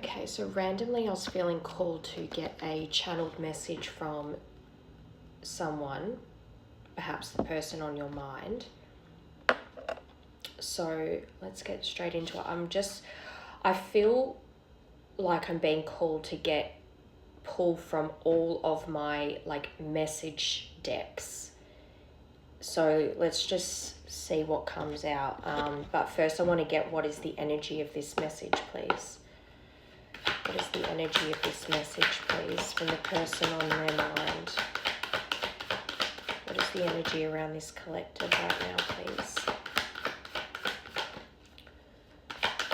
Okay, so randomly I was feeling called to get a channeled message from someone, perhaps the person on your mind. So let's get straight into it. I feel like I'm being called to pull from all of my message decks. So let's just see what comes out. But first I want to get what is the energy of this message, please. What is the energy of this message, please, from the person on their mind? What is the energy around this collective right now, please?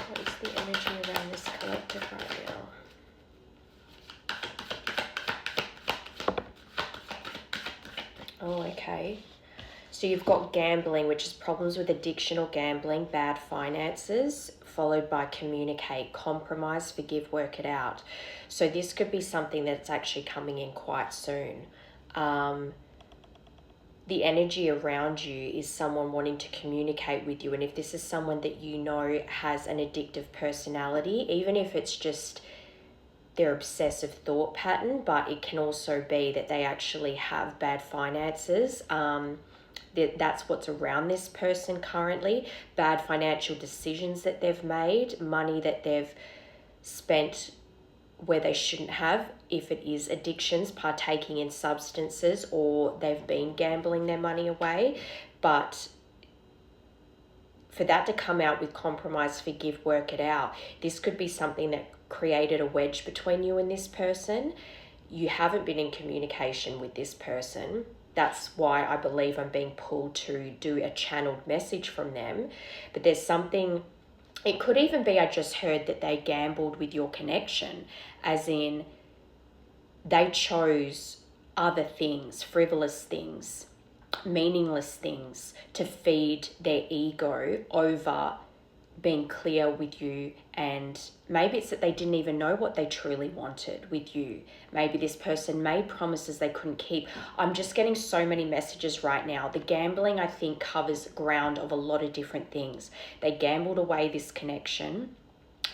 What is the energy around this collective right now? Oh, okay. So you've got gambling, which is problems with addiction or gambling, bad finances, followed by communicate, compromise, forgive, work it out. So this could be something that's actually coming in quite soon. The energy around you is someone wanting to communicate with you. And if this is someone that you know has an addictive personality, even if it's just their obsessive thought pattern, but it can also be that they actually have bad finances. That's what's around this person currently. Bad financial decisions that they've made, money that they've spent where they shouldn't have, if it is addictions, partaking in substances, or they've been gambling their money away. But for that to come out with compromise, forgive, work it out, this could be something that created a wedge between you and this person. You haven't been in communication with this person. That's why I believe I'm being pulled to do a channeled message from them. But there's something, it could even be I just heard that they gambled with your connection, as in they chose other things, frivolous things, meaningless things to feed their ego over being clear with you. And maybe it's that they didn't even know what they truly wanted with you. Maybe this person made promises they couldn't keep. I'm just getting so many messages right now. The gambling, I think, covers ground of a lot of different things. They gambled away this connection,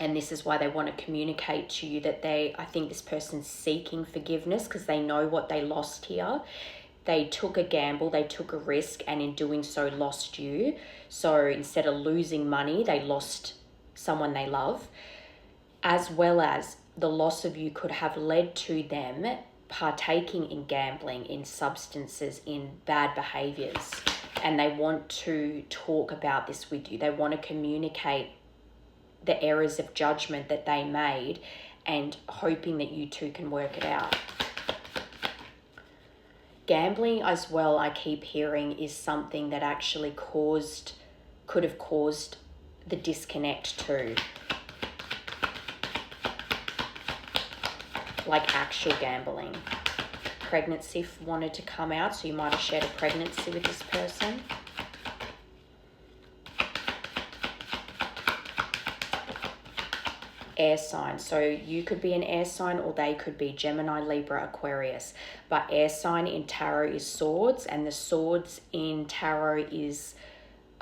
and this is why they want to communicate to you that I think this person's seeking forgiveness because they know what they lost here. They took a gamble, they took a risk, and in doing so lost you. So instead of losing money, they lost someone they love, as well as the loss of you could have led to them partaking in gambling, in substances, in bad behaviors. And they want to talk about this with you. They want to communicate the errors of judgment that they made and hoping that you two can work it out. Gambling as well, I keep hearing, is something that actually could have caused the disconnect too. Like actual gambling. Pregnancy wanted to come out, so you might have shared a pregnancy with this person. Air sign. So you could be an air sign or they could be Gemini, Libra, Aquarius. But air sign in tarot is swords, and the swords in tarot is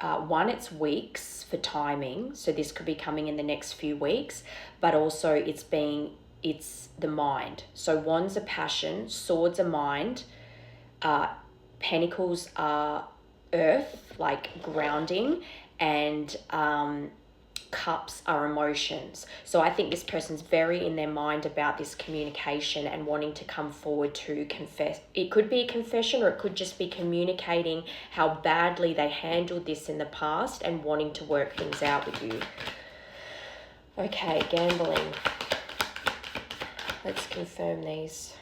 it's weeks for timing. So this could be coming in the next few weeks, but also it's the mind. So wands are passion, swords are mind, pentacles are earth, like grounding, and cups are emotions. So I think this person's very in their mind about this communication and wanting to come forward to confess. It could be a confession, or it could just be communicating how badly they handled this in the past and wanting to work things out with you. Okay, gambling. Let's confirm these.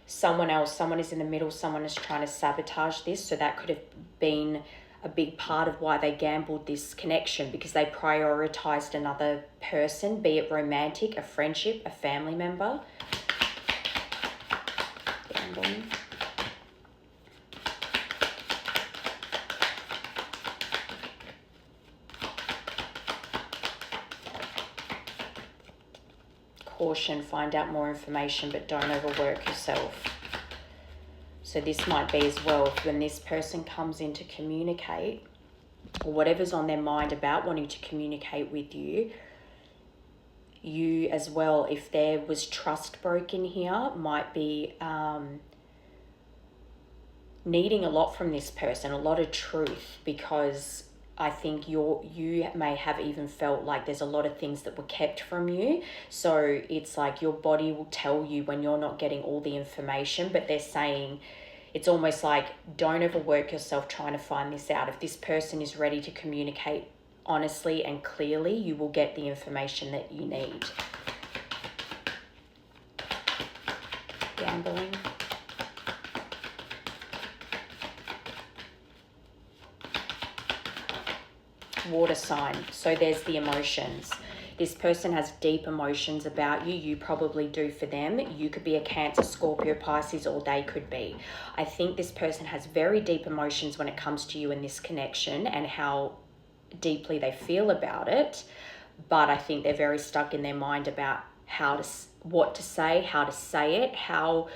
Someone is in the middle. Someone is trying to sabotage this. So that could have been a big part of why they gambled this connection, because they prioritized another person, be it romantic, a friendship, a family member. Gambling. Caution, find out more information, but don't overwork yourself. So this might be as well, when this person comes in to communicate, or whatever's on their mind about wanting to communicate with you, you as well, if there was trust broken here, might be needing a lot from this person, a lot of truth, because I think you may have even felt like there's a lot of things that were kept from you. So it's like your body will tell you when you're not getting all the information, but they're saying, it's almost like, don't overwork yourself trying to find this out. If this person is ready to communicate honestly and clearly, you will get the information that you need. Gambling. Water sign. So there's the emotions. This person has deep emotions about you. You probably do for them. You could be a Cancer, Scorpio, Pisces, or they could be. I think this person has very deep emotions when it comes to you in this connection and how deeply they feel about it. But I think they're very stuck in their mind about what to say, how to say it, how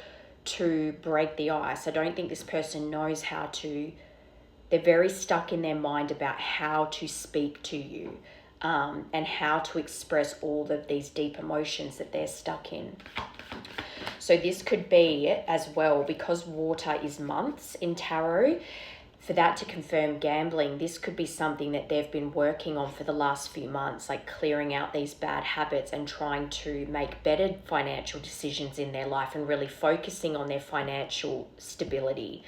to break the ice. I don't think this person knows how to. They're very stuck in their mind about how to speak to you. And how to express all of these deep emotions that they're stuck in. So this could be as well, because water is months in tarot, for that to confirm gambling, this could be something that they've been working on for the last few months, like clearing out these bad habits and trying to make better financial decisions in their life and really focusing on their financial stability.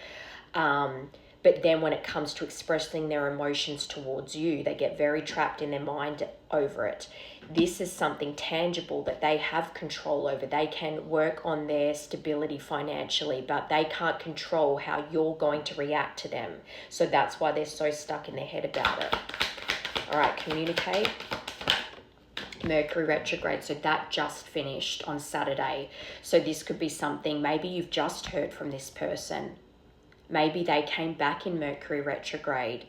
But then when it comes to expressing their emotions towards you, they get very trapped in their mind over it. This is something tangible that they have control over. They can work on their stability financially, but they can't control how you're going to react to them. So that's why they're so stuck in their head about it. All right, communicate. Mercury retrograde, so that just finished on Saturday. So this could be something, maybe you've just heard from this person. Maybe they came back in Mercury retrograde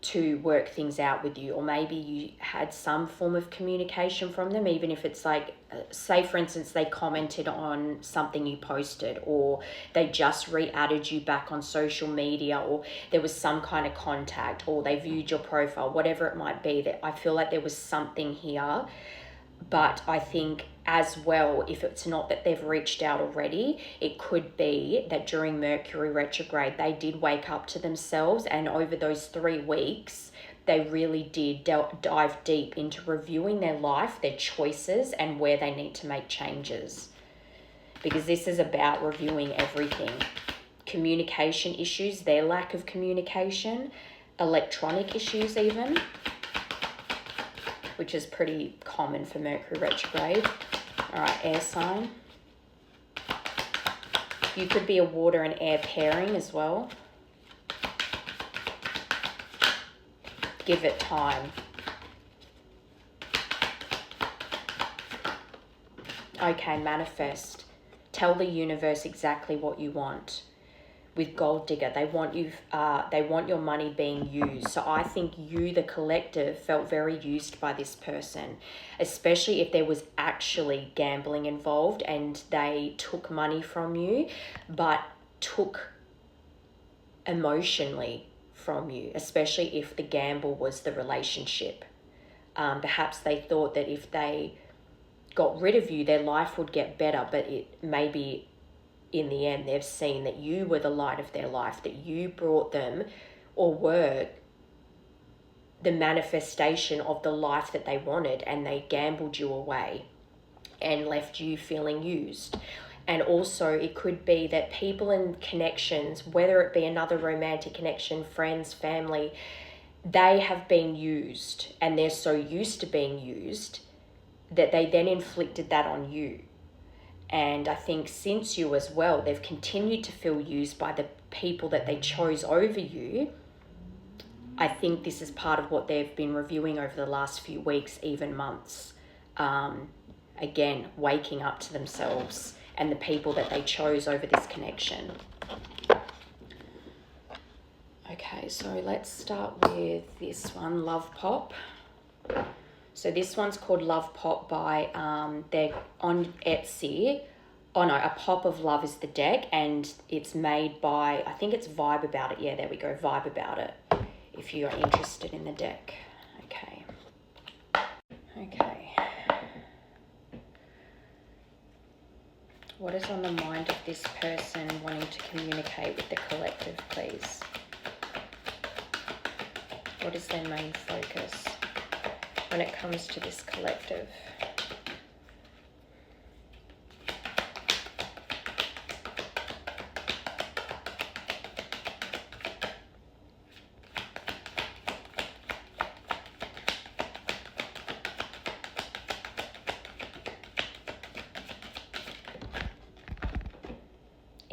to work things out with you, or maybe you had some form of communication from them, even if it's like, say for instance, they commented on something you posted, or they just re-added you back on social media, or there was some kind of contact, or they viewed your profile, whatever it might be. That I feel like there was something here. But I think as well, if it's not that they've reached out already, it could be that during Mercury retrograde, they did wake up to themselves, and over those 3 weeks, they really did dive deep into reviewing their life, their choices, and where they need to make changes. Because this is about reviewing everything. Communication issues, their lack of communication, electronic issues even, which is pretty common for Mercury retrograde. All right, air sign. You could be a water and air pairing as well. Give it time. Okay, manifest. Tell the universe exactly what you want. With Gold Digger, they want your money being used. So I think you, the collective, felt very used by this person, especially if there was actually gambling involved and they took money from you, but took emotionally from you, especially if the gamble was the relationship. Perhaps they thought that if they got rid of you, their life would get better, but it maybe in the end, they've seen that you were the light of their life, that you brought them or were the manifestation of the life that they wanted, and they gambled you away and left you feeling used. And also it could be that people in connections, whether it be another romantic connection, friends, family, they have been used, and they're so used to being used that they then inflicted that on you. And I think since you as well, they've continued to feel used by the people that they chose over you. I think this is part of what they've been reviewing over the last few weeks, even months. Again, waking up to themselves and the people that they chose over this connection. Okay, so let's start with this one, Love Pop. So this one's called Love Pop by, they're on Etsy. Oh no, A Pop of Love is the deck, and it's made by, I think it's Vibe About It. Yeah, there we go, Vibe About It, if you're interested in the deck. Okay. What is on the mind of this person wanting to communicate with the collective, please? What is their main focus when it comes to this collective?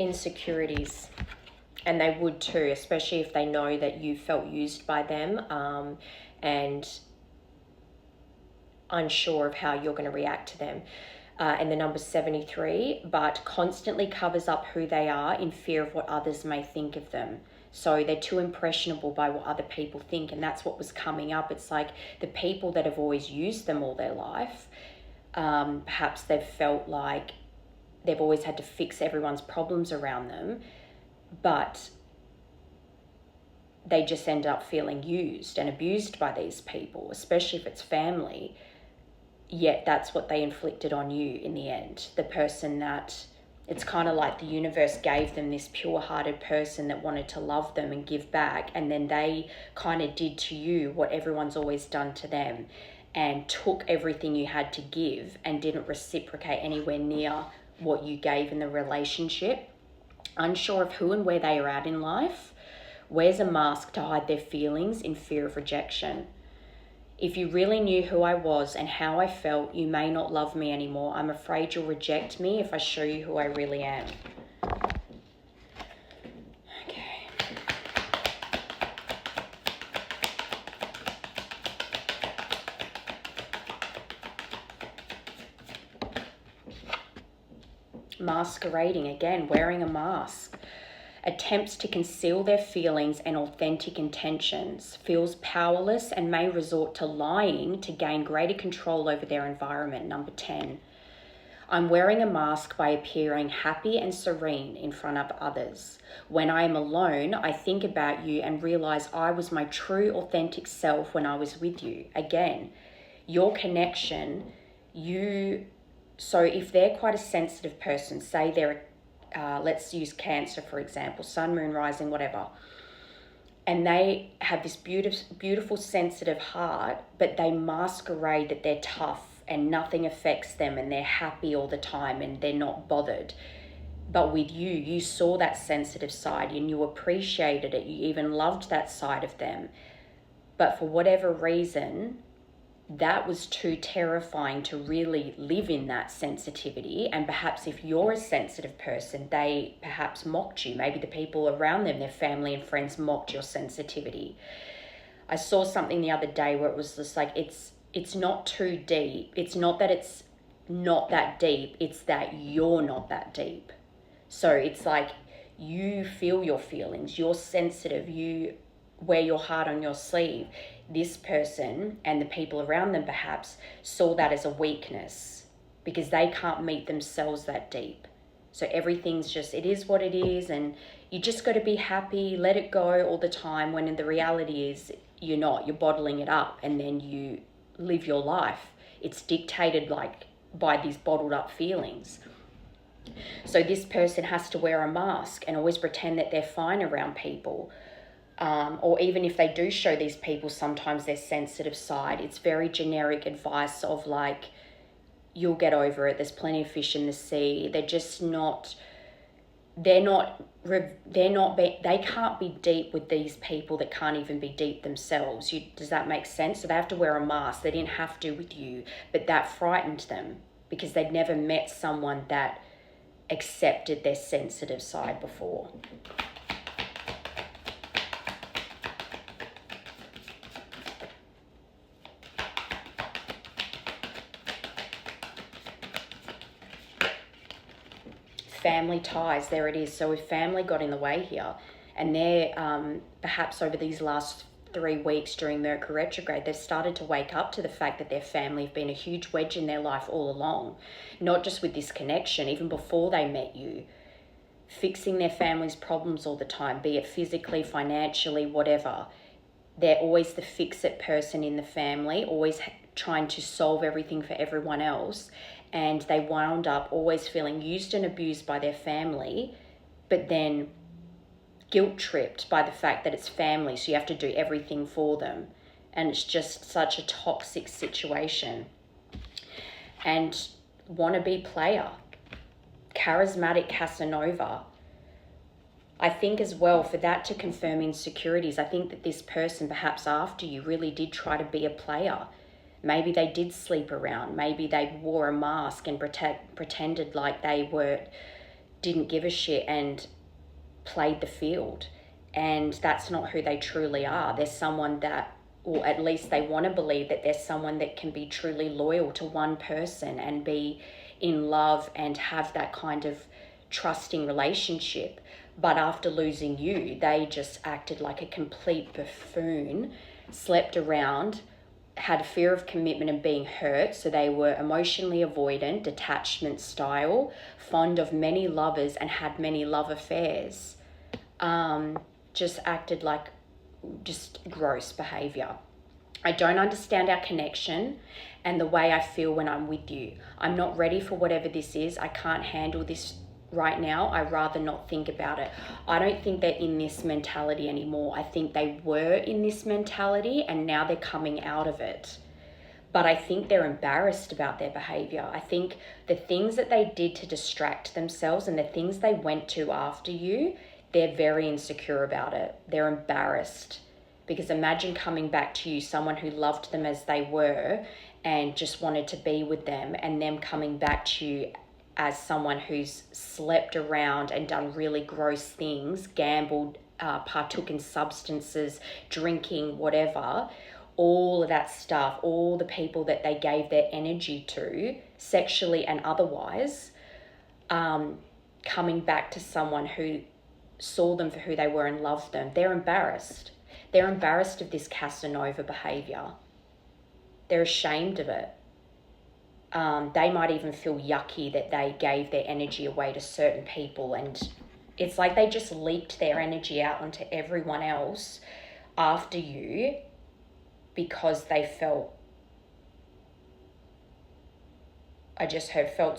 Insecurities, and they would too, especially if they know that you felt used by them, and unsure of how you're going to react to them. And the number 73, but constantly covers up who they are in fear of what others may think of them. So they're too impressionable by what other people think, and that's what was coming up. It's like the people that have always used them all their life, perhaps they've felt like they've always had to fix everyone's problems around them, but they just end up feeling used and abused by these people, especially if it's family. Yet that's what they inflicted on you in the end. The person that, it's kind of like the universe gave them this pure-hearted person that wanted to love them and give back, and then they kind of did to you what everyone's always done to them, and took everything you had to give and didn't reciprocate anywhere near what you gave in the relationship. Unsure of who and where they are at in life, wears a mask to hide their feelings in fear of rejection. If you really knew who I was and how I felt, you may not love me anymore. I'm afraid you'll reject me if I show you who I really am. Okay. Masquerading, again, wearing a mask. Attempts to conceal their feelings and authentic intentions, feels powerless and may resort to lying to gain greater control over their environment. Number 10. I'm wearing a mask by appearing happy and serene in front of others. When I am alone, I think about you and realize I was my true authentic self when I was with you. Again, your connection, so if they're quite a sensitive person, say they're let's use Cancer, for example, sun, moon, rising, whatever. And they have this beautiful, sensitive heart, but they masquerade that they're tough and nothing affects them and they're happy all the time and they're not bothered. But with you, you saw that sensitive side and you appreciated it. You even loved that side of them. But for whatever reason, that was too terrifying to really live in that sensitivity. And perhaps if you're a sensitive person, they perhaps mocked you. Maybe the people around them, their family and friends, mocked your sensitivity. I saw something the other day where it was just like, it's not too deep. It's not that it's not that deep. It's that you're not that deep. So it's like you feel your feelings. You're sensitive. You wear your heart on your sleeve. This person and the people around them perhaps saw that as a weakness because they can't meet themselves that deep. So everything's just, it is what it is, and you just got to be happy, let it go all the time, when the reality is you're not. You're bottling it up, and then you live your life. It's dictated like by these bottled up feelings. So this person has to wear a mask and always pretend that they're fine around people. Or even if they do show these people sometimes their sensitive side, it's very generic advice of like, you'll get over it. There's plenty of fish in the sea. They're just not, they can't be deep with these people that can't even be deep themselves. Does that make sense? So they have to wear a mask. They didn't have to with you, but that frightened them because they'd never met someone that accepted their sensitive side before. Family ties, there it is. So if family got in the way here, and they're perhaps over these last 3 weeks during Mercury retrograde, they've started to wake up to the fact that their family have been a huge wedge in their life all along, not just with this connection, even before they met you, fixing their family's problems all the time, be it physically, financially, whatever. They're always the fix-it person in the family, always trying to solve everything for everyone else, and they wound up always feeling used and abused by their family, but then guilt tripped by the fact that it's family, so you have to do everything for them. And it's just such a toxic situation. And wannabe player, charismatic Casanova. I think as well, for that to confirm insecurities, I think that this person, perhaps after you, really did try to be a player. Maybe they did sleep around. Maybe they wore a mask and pretended like they didn't give a shit and played the field. And that's not who they truly are. There's someone that, or at least they want to believe that there's someone that can be truly loyal to one person and be in love and have that kind of trusting relationship. But after losing you, they just acted like a complete buffoon, slept around, had fear of commitment and being hurt, so they were emotionally avoidant, detachment style, fond of many lovers and had many love affairs. Just acted like just gross behavior. I don't understand our connection and the way I feel when I'm with you. I'm not ready for whatever this is. I can't handle this right now. I'd rather not think about it. I don't think they're in this mentality anymore. I think they were in this mentality and now they're coming out of it. But I think they're embarrassed about their behavior. I think the things that they did to distract themselves and the things they went to after you, they're very insecure about it. They're embarrassed. Because imagine coming back to you, someone who loved them as they were and just wanted to be with them, and them coming back to you as someone who's slept around and done really gross things, gambled, partook in substances, drinking, whatever, all of that stuff, all the people that they gave their energy to, sexually and otherwise, coming back to someone who saw them for who they were and loved them. They're embarrassed. They're embarrassed of this Casanova behavior. They're ashamed of it. They might even feel yucky that they gave their energy away to certain people, and it's like they just leaked their energy out onto everyone else after you because they felt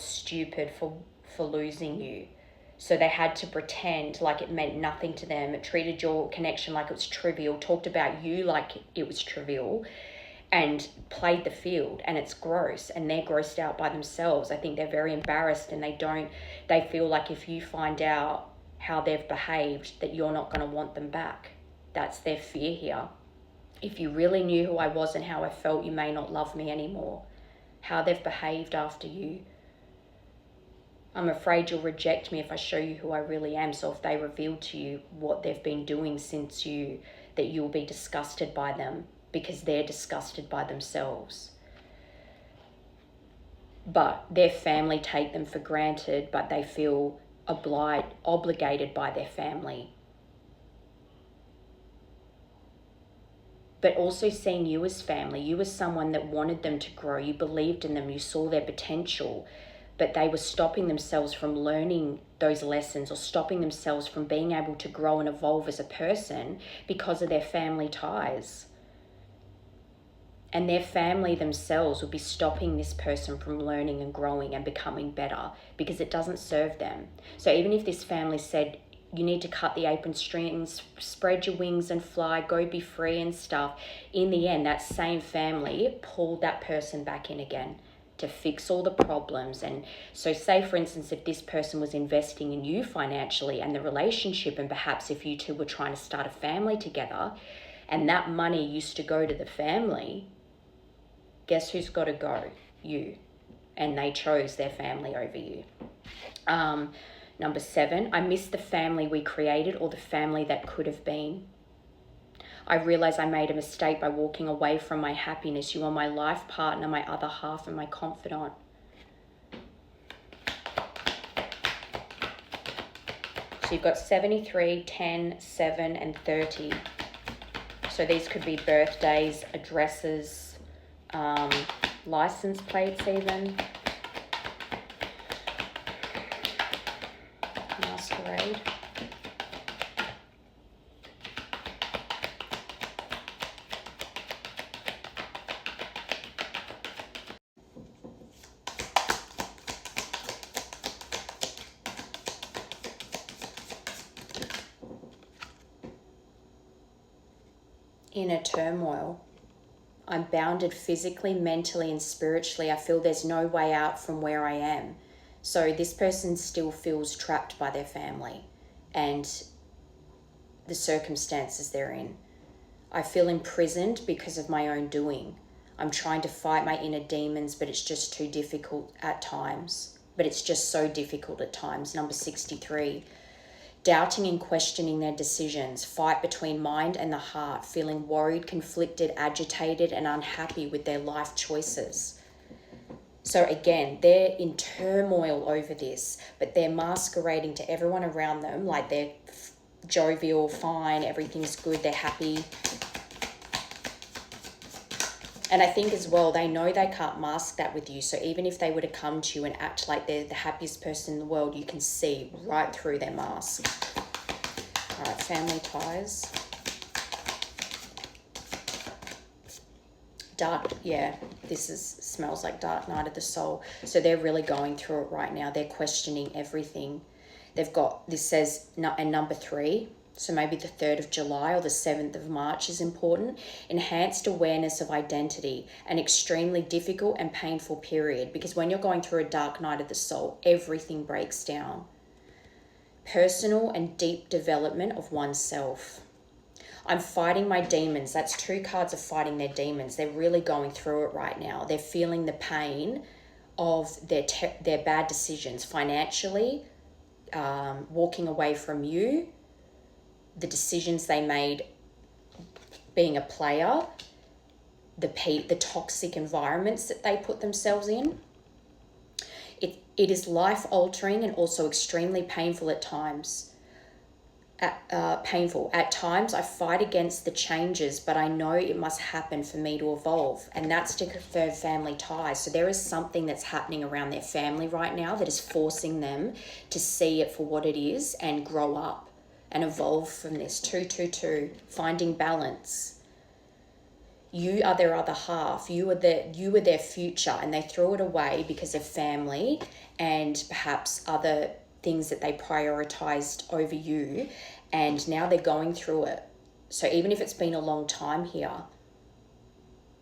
stupid for losing you. So they had to pretend like it meant nothing to them. It treated your connection like it was trivial, talked about you like it was trivial, and played the field. And it's gross, and they're grossed out by themselves. I think they're very embarrassed, and they feel like if you find out how they've behaved, that you're not going to want them back. That's their fear here. If you really knew who I was and how I felt, you may not love me anymore. How they've behaved after you. I'm afraid you'll reject me if I show you who I really am. So if they reveal to you what they've been doing since you, that you'll be disgusted by them because they're disgusted by themselves. But their family take them for granted, but they feel obligated by their family. But also seeing you as family, you as someone that wanted them to grow, you believed in them, you saw their potential, but they were stopping themselves from learning those lessons or stopping themselves from being able to grow and evolve as a person because of their family ties. And their family themselves will be stopping this person from learning and growing and becoming better because it doesn't serve them. So even if this family said, you need to cut the apron strings, spread your wings and fly, go be free and stuff, in the end, that same family pulled that person back in again to fix all the problems. And so say, for instance, if this person was investing in you financially and the relationship, and perhaps if you two were trying to start a family together and that money used to go to the family, guess who's got to go? You. And they chose their family over you. Number 7, I miss the family we created or the family that could have been. I realize I made a mistake by walking away from my happiness. You are my life partner, my other half, and my confidant. So you've got 73, 10, 7, and 30. So these could be birthdays, addresses, license plates even. Masquerade. Inner turmoil. I'm bounded physically, mentally, and spiritually. I feel there's no way out from where I am. So this person still feels trapped by their family and the circumstances they're in. I feel imprisoned because of my own doing. I'm trying to fight my inner demons, but it's just too difficult at times. But it's just so difficult at times. Number 63. Doubting and questioning their decisions, fight between mind and the heart, feeling worried, conflicted, agitated, and unhappy with their life choices. So again, they're in turmoil over this, but they're masquerading to everyone around them like they're jovial, fine, everything's good, they're happy. And I think as well, they know they can't mask that with you. So even if they were to come to you and act like they're the happiest person in the world, you can see right through their mask. All right, family ties. Dark, yeah, smells like dark night of the soul. So they're really going through it right now. They're questioning everything. They've got, this says, and number 3, so maybe the 3rd of July or the 7th of March is important. Enhanced awareness of identity, an extremely difficult and painful period, because when you're going through a dark night of the soul, everything breaks down. Personal and deep development of oneself. I'm fighting my demons. That's 2 cards of fighting their demons. They're really going through it right now. They're feeling the pain of their bad decisions financially, walking away from you, the decisions they made being a player, the toxic environments that they put themselves in. It is life-altering and also extremely painful at times. At times, I fight against the changes, but I know it must happen for me to evolve. And that's to confirm family ties. So there is something that's happening around their family right now that is forcing them to see it for what it is and grow up and evolve from this. 222, finding balance. You are their other half. You are their future, and they threw it away because of family and perhaps other things that they prioritized over you, and now they're going through it. So even if it's been a long time here,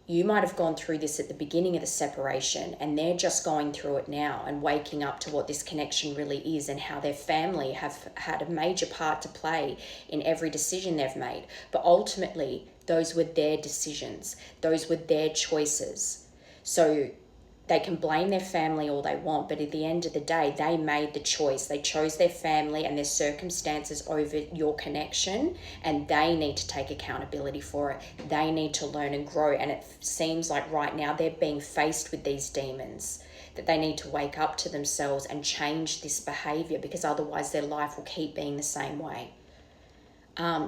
you might have gone through this at the beginning of the separation, and they're just going through it now and waking up to what this connection really is and how their family have had a major part to play in every decision they've made. But ultimately, those were their decisions. Those were their choices. So they can blame their family all they want, but at the end of the day, they made the choice. They chose their family and their circumstances over your connection, and they need to take accountability for it. They need to learn and grow, and it seems like right now they're being faced with these demons, that they need to wake up to themselves and change this behavior, because otherwise their life will keep being the same way.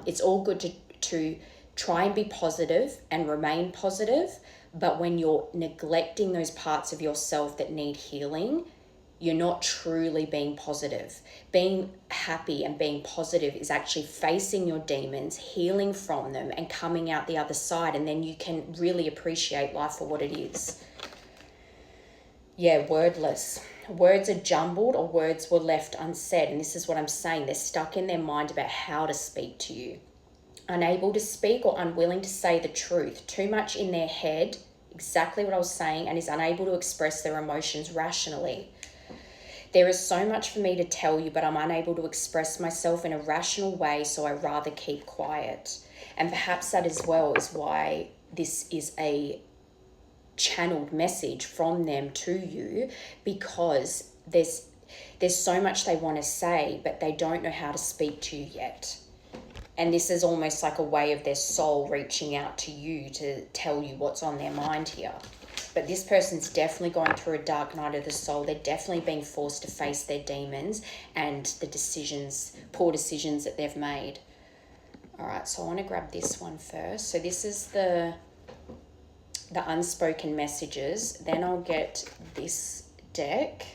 It's all good to try and be positive and remain positive, but when you're neglecting those parts of yourself that need healing, you're not truly being positive. Being happy and being positive is actually facing your demons, healing from them, and coming out the other side, and then you can really appreciate life for what it is. Yeah, wordless. Words are jumbled, or words were left unsaid, and this is what I'm saying. They're stuck in their mind about how to speak to you. Unable to speak or unwilling to say the truth. Too much in their head, exactly what I was saying, and is unable to express their emotions rationally. There is so much for me to tell you, but I'm unable to express myself in a rational way, so I rather keep quiet. And perhaps that as well is why this is a channeled message from them to you, because there's so much they want to say, but they don't know how to speak to you yet. And this is almost like a way of their soul reaching out to you to tell you what's on their mind here. But this person's definitely going through a dark night of the soul. They're definitely being forced to face their demons and the poor decisions that they've made. All right, so I want to grab this one first. So this is the unspoken messages. Then I'll get this deck.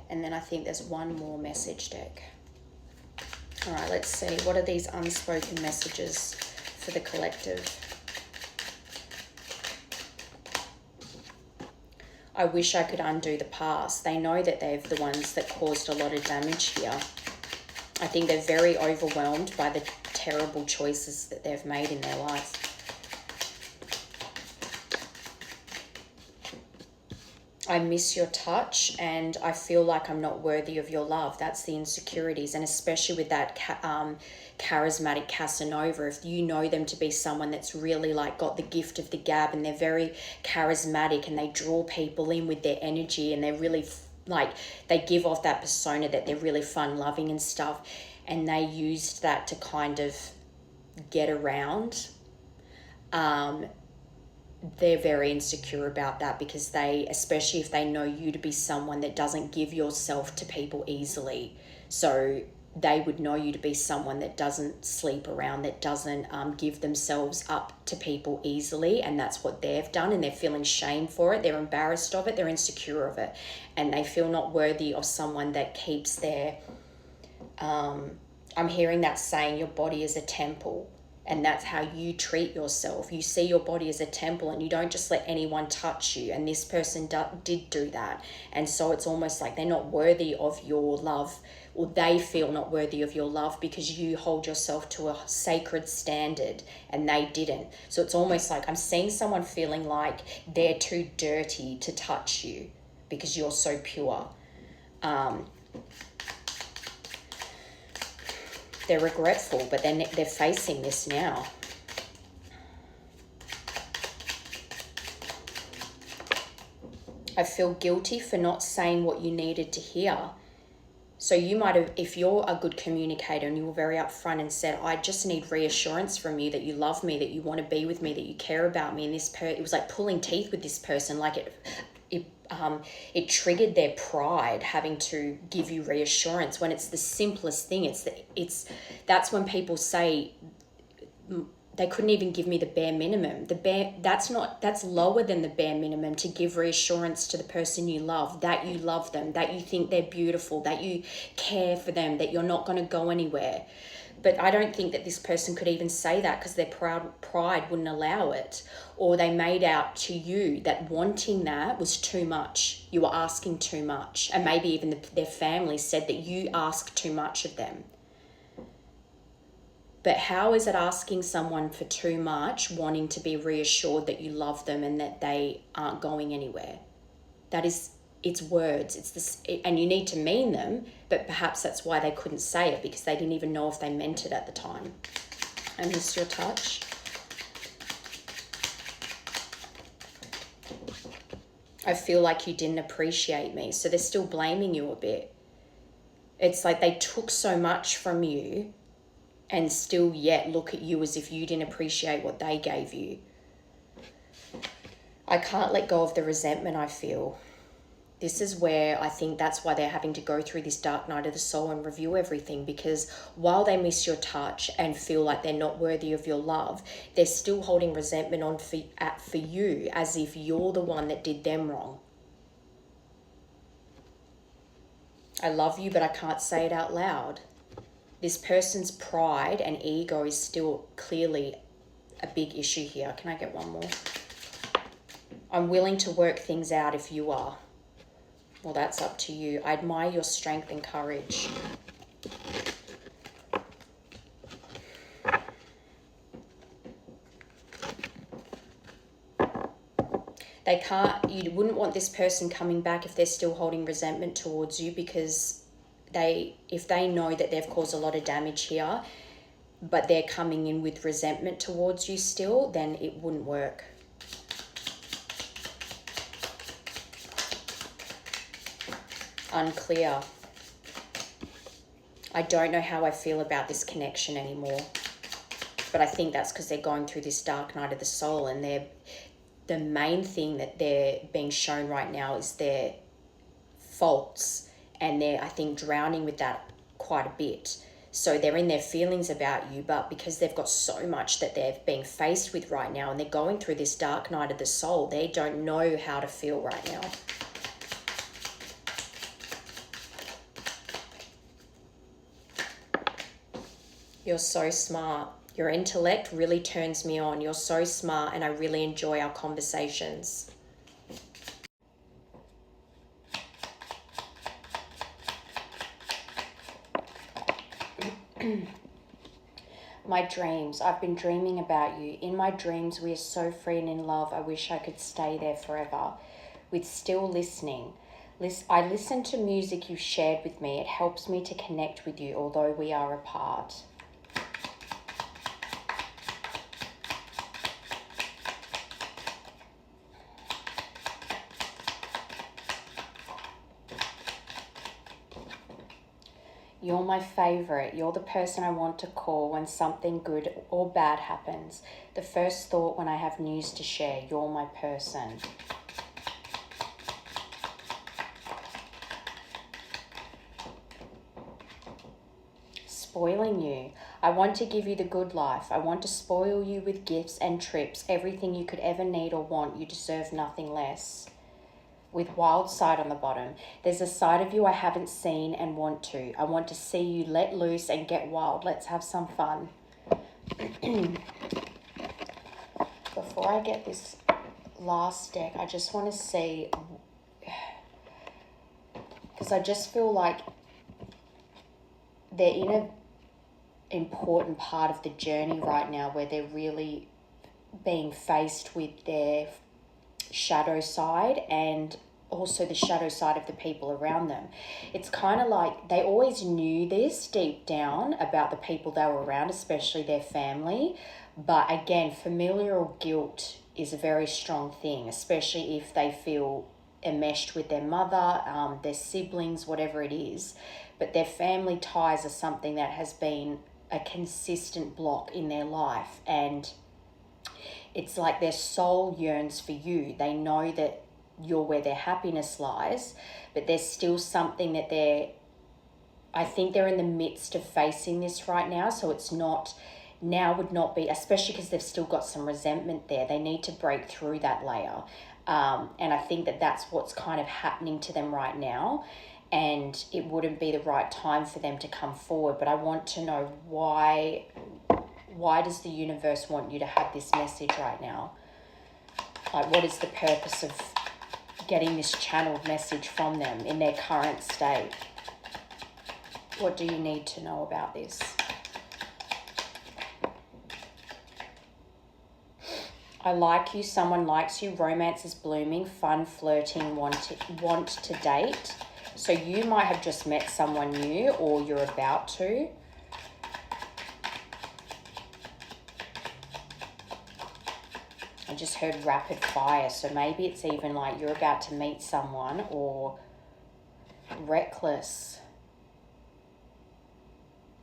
And then I think there's one more message deck. All right, let's see. What are these unspoken messages for the collective? I wish I could undo the past. They know that they're the ones that caused a lot of damage here. I think they're very overwhelmed by the terrible choices that they've made in their life. I miss your touch and I feel like I'm not worthy of your love. That's the insecurities. And especially with that charismatic Casanova, if you know them to be someone that's really like got the gift of the gab and they're very charismatic and they draw people in with their energy and they're really like, they give off that persona that they're really fun loving and stuff. And they used that to kind of get around. They're very insecure about that because they, especially if they know you to be someone that doesn't give yourself to people easily. So they would know you to be someone that doesn't sleep around, that doesn't give themselves up to people easily. And that's what they've done. And they're feeling shame for it. They're embarrassed of it. They're insecure of it. And they feel not worthy of someone that keeps their, I'm hearing that saying, your body is a temple. And that's how you treat yourself. You see your body as a temple and you don't just let anyone touch you. And this person did do that. And so it's almost like they're not worthy of your love, or they feel not worthy of your love because you hold yourself to a sacred standard and they didn't. So it's almost like I'm seeing someone feeling like they're too dirty to touch you because you're so pure. They're regretful, but they're facing this now. I feel guilty for not saying what you needed to hear. So you might have, if you're a good communicator and you were very upfront and said, I just need reassurance from you that you love me, that you want to be with me, that you care about me. And it was like pulling teeth with this person. Like it triggered their pride having to give you reassurance when it's the simplest thing. That's when people say they couldn't even give me the bare minimum. That's lower than the bare minimum to give reassurance to the person you love, that you love them, that you think they're beautiful, that you care for them, that you're not going to go anywhere. But I don't think that this person could even say that because their pride wouldn't allow it. Or they made out to you that wanting that was too much. You were asking too much. And maybe even their family said that you ask too much of them. But how is it asking someone for too much, wanting to be reassured that you love them and that they aren't going anywhere? It's words, and you need to mean them, but perhaps that's why they couldn't say it, because they didn't even know if they meant it at the time. I miss your touch. I feel like you didn't appreciate me. So they're still blaming you a bit. It's like they took so much from you and still yet look at you as if you didn't appreciate what they gave you. I can't let go of the resentment I feel. This is where I think that's why they're having to go through this dark night of the soul and review everything, because while they miss your touch and feel like they're not worthy of your love, they're still holding resentment on for you as if you're the one that did them wrong. I love you, but I can't say it out loud. This person's pride and ego is still clearly a big issue here. Can I get one more? I'm willing to work things out if you are. Well, that's up to you. I admire your strength and courage. You wouldn't want this person coming back if they're still holding resentment towards you, because if they know that they've caused a lot of damage here, but they're coming in with resentment towards you still, then it wouldn't work. Unclear. I don't know how I feel about this connection anymore. But I think that's because they're going through this dark night of the soul, and the main thing that they're being shown right now is their faults, and they're, I think, drowning with that quite a bit. So they're in their feelings about you, but because they've got so much that they're being faced with right now and they're going through this dark night of the soul, they don't know how to feel right now. You're so smart. Your intellect really turns me on. You're so smart and I really enjoy our conversations. My dreams. I've been dreaming about you. In my dreams, we are so free and in love. I wish I could stay there forever. With still listening. I listen to music you shared with me. It helps me to connect with you, although we are apart. You're my favorite. You're the person I want to call when something good or bad happens. The first thought when I have news to share. You're my person. Spoiling you. I want to give you the good life. I want to spoil you with gifts and trips. Everything you could ever need or want. You deserve nothing less. With wild side on the bottom. There's a side of you I haven't seen and want to. I want to see you let loose and get wild. Let's have some fun. Before I get this last deck, I just want to see, because I just feel like they're in an important part of the journey right now where they're really being faced with their shadow side and also the shadow side of the people around them. It's kind of like they always knew this deep down about the people they were around, especially their family. But again, familial guilt is a very strong thing, especially if they feel enmeshed with their mother, their siblings, whatever it is. But their family ties are something that has been a consistent block in their life, and it's like their soul yearns for you. They know that you're where their happiness lies, but there's still something that I think they're in the midst of facing this right now. So it's not, now would not be, especially because they've still got some resentment there. They need to break through that layer. And I think that that's what's kind of happening to them right now. And it wouldn't be the right time for them to come forward. But I want to know why does the universe want you to have this message right now? Like, what is the purpose of getting this channeled message from them in their current state? What do you need to know about this? I like you, someone likes you, romance is blooming, fun, flirting, want to date. So you might have just met someone new or you're about to. I just heard rapid fire, so maybe it's even like you're about to meet someone, or reckless,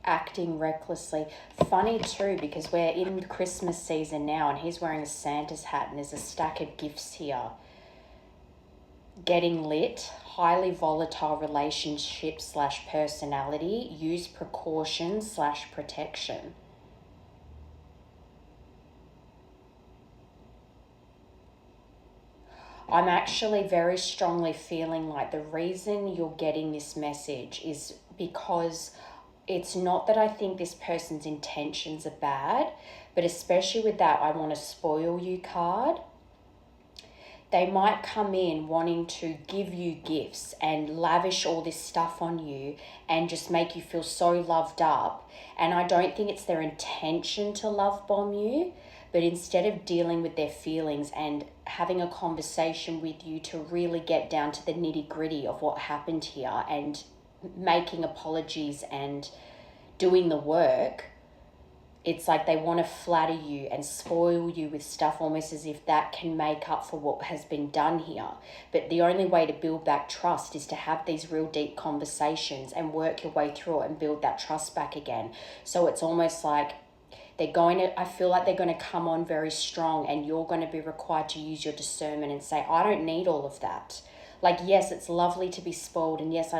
acting recklessly. Funny too, because we're in Christmas season now and he's wearing a Santa's hat and there's a stack of gifts here. Getting lit, highly volatile relationship / personality, use precaution / protection. I'm actually very strongly feeling like the reason you're getting this message is because it's not that I think this person's intentions are bad, but especially with that I want to spoil you card. They might come in wanting to give you gifts and lavish all this stuff on you and just make you feel so loved up. And I don't think it's their intention to love bomb you, but instead of dealing with their feelings and having a conversation with you to really get down to the nitty gritty of what happened here and making apologies and doing the work, it's like they want to flatter you and spoil you with stuff almost as if that can make up for what has been done here. But the only way to build back trust is to have these real deep conversations and work your way through it and build that trust back again. So it's almost like I feel like they're going to come on very strong and you're going to be required to use your discernment and say, I don't need all of that. Like, yes, it's lovely to be spoiled, and yes,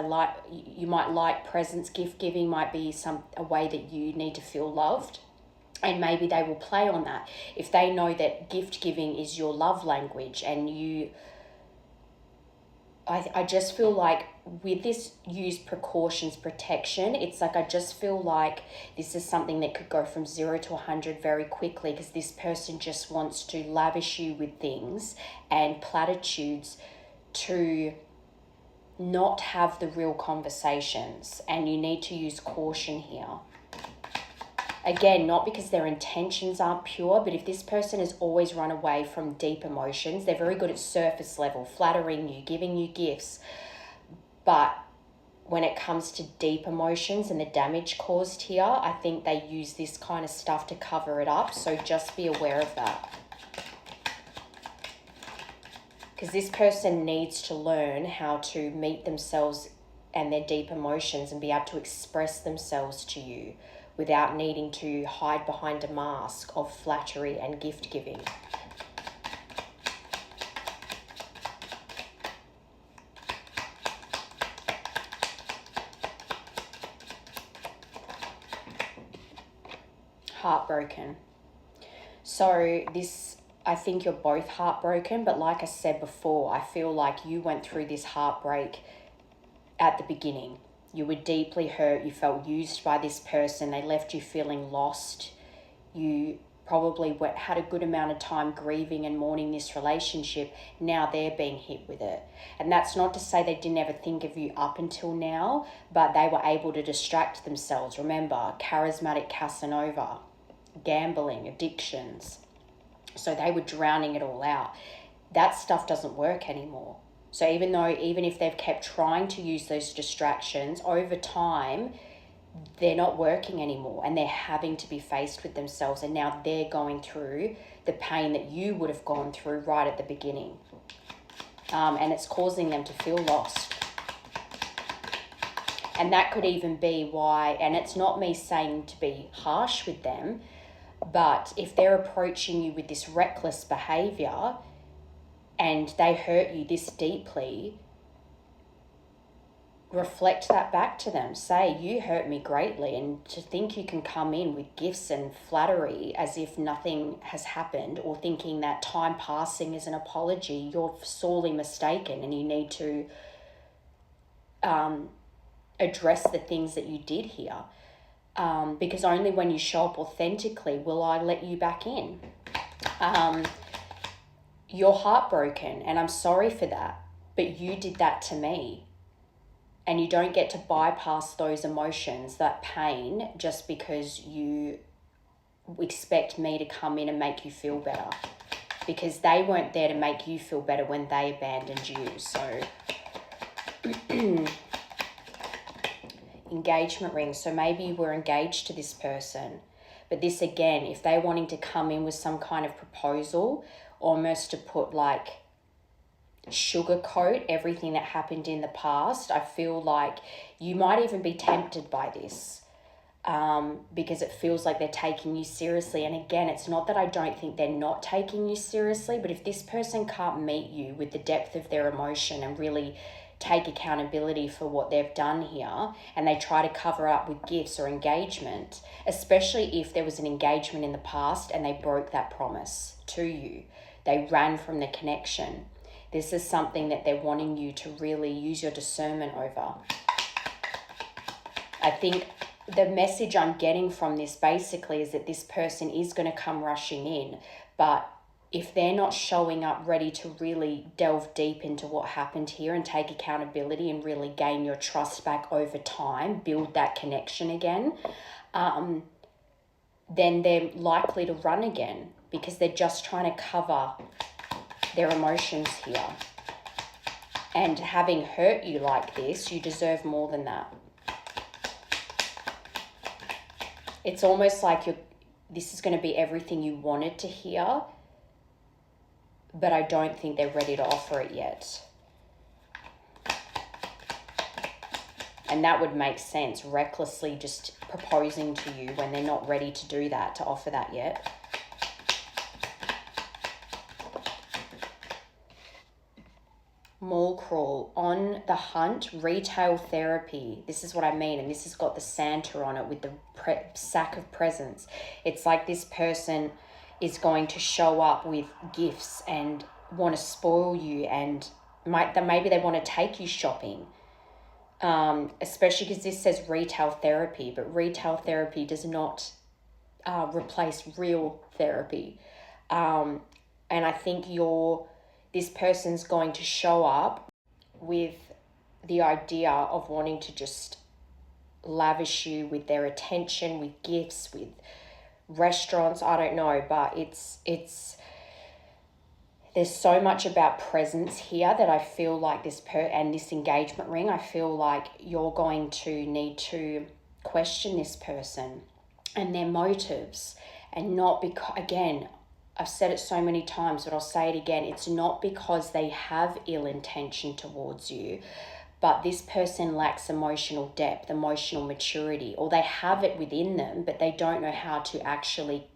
you might like presents. Gift giving might be a way that you need to feel loved. And maybe they will play on that. If they know that gift giving is your love language and I just feel like with this use precautions protection, it's like I just feel like this is something that could go from 0 to 100 very quickly because this person just wants to lavish you with things and platitudes to not have the real conversations, and you need to use caution here. Again, not because their intentions aren't pure, but if this person has always run away from deep emotions, they're very good at surface level, flattering you, giving you gifts. But when it comes to deep emotions and the damage caused here, I think they use this kind of stuff to cover it up. So just be aware of that. Because this person needs to learn how to meet themselves and their deep emotions and be able to express themselves to you without needing to hide behind a mask of flattery and gift giving. Heartbroken. So this, I think you're both heartbroken, but like I said before, I feel like you went through this heartbreak at the beginning. You were deeply hurt. You felt used by this person. They left you feeling lost. You probably had a good amount of time grieving and mourning this relationship. Now they're being hit with it. And that's not to say they didn't ever think of you up until now, but they were able to distract themselves. Remember, charismatic Casanova, gambling, addictions. So they were drowning it all out. That stuff doesn't work anymore. So even if they've kept trying to use those distractions, over time, they're not working anymore and they're having to be faced with themselves. And now they're going through the pain that you would have gone through right at the beginning. And it's causing them to feel lost. And that could even be why, and it's not me saying to be harsh with them, but if they're approaching you with this reckless behavior and they hurt you this deeply, reflect that back to them. Say, you hurt me greatly, and to think you can come in with gifts and flattery as if nothing has happened, or thinking that time passing is an apology, you're sorely mistaken, and you need to address the things that you did here. Because only when you show up authentically will I let you back in. You're heartbroken, and I'm sorry for that, but you did that to me. And you don't get to bypass those emotions, that pain, just because you expect me to come in and make you feel better. Because they weren't there to make you feel better when they abandoned you. So, engagement ring. So maybe you were engaged to this person. But this again, if they're wanting to come in with some kind of proposal, almost to put like sugarcoat everything that happened in the past, I feel like you might even be tempted by this because it feels like they're taking you seriously. And again, it's not that I don't think they're not taking you seriously, but if this person can't meet you with the depth of their emotion and really take accountability for what they've done here, and they try to cover up with gifts or engagement, especially if there was an engagement in the past and they broke that promise to you, they ran from the connection. This is something that they're wanting you to really use your discernment over. I think the message I'm getting from this basically is that this person is going to come rushing in, but if they're not showing up ready to really delve deep into what happened here and take accountability and really gain your trust back over time, build that connection again, then they're likely to run again because they're just trying to cover their emotions here. And having hurt you like this, you deserve more than that. It's almost like this is going to be everything you wanted to hear, but I don't think they're ready to offer it yet. And that would make sense, recklessly just proposing to you when they're not ready to do that, to offer that yet. Mall crawl, on the hunt, retail therapy. This is what I mean, and this has got the Santa on it with the sack of presents. It's like this person is going to show up with gifts and want to spoil you, and maybe they want to take you shopping. Especially because this says retail therapy, but retail therapy does not replace real therapy. And I think this person's going to show up with the idea of wanting to just lavish you with their attention, with gifts, with restaurants, I don't know, but it's there's so much about presence here that I feel like this and this engagement ring, I feel like you're going to need to question this person and their motives, and not because, again, I've said it so many times, but I'll say it again, it's not because they have ill intention towards you, but this person lacks emotional depth, emotional maturity, or they have it within them, but they don't know how to actually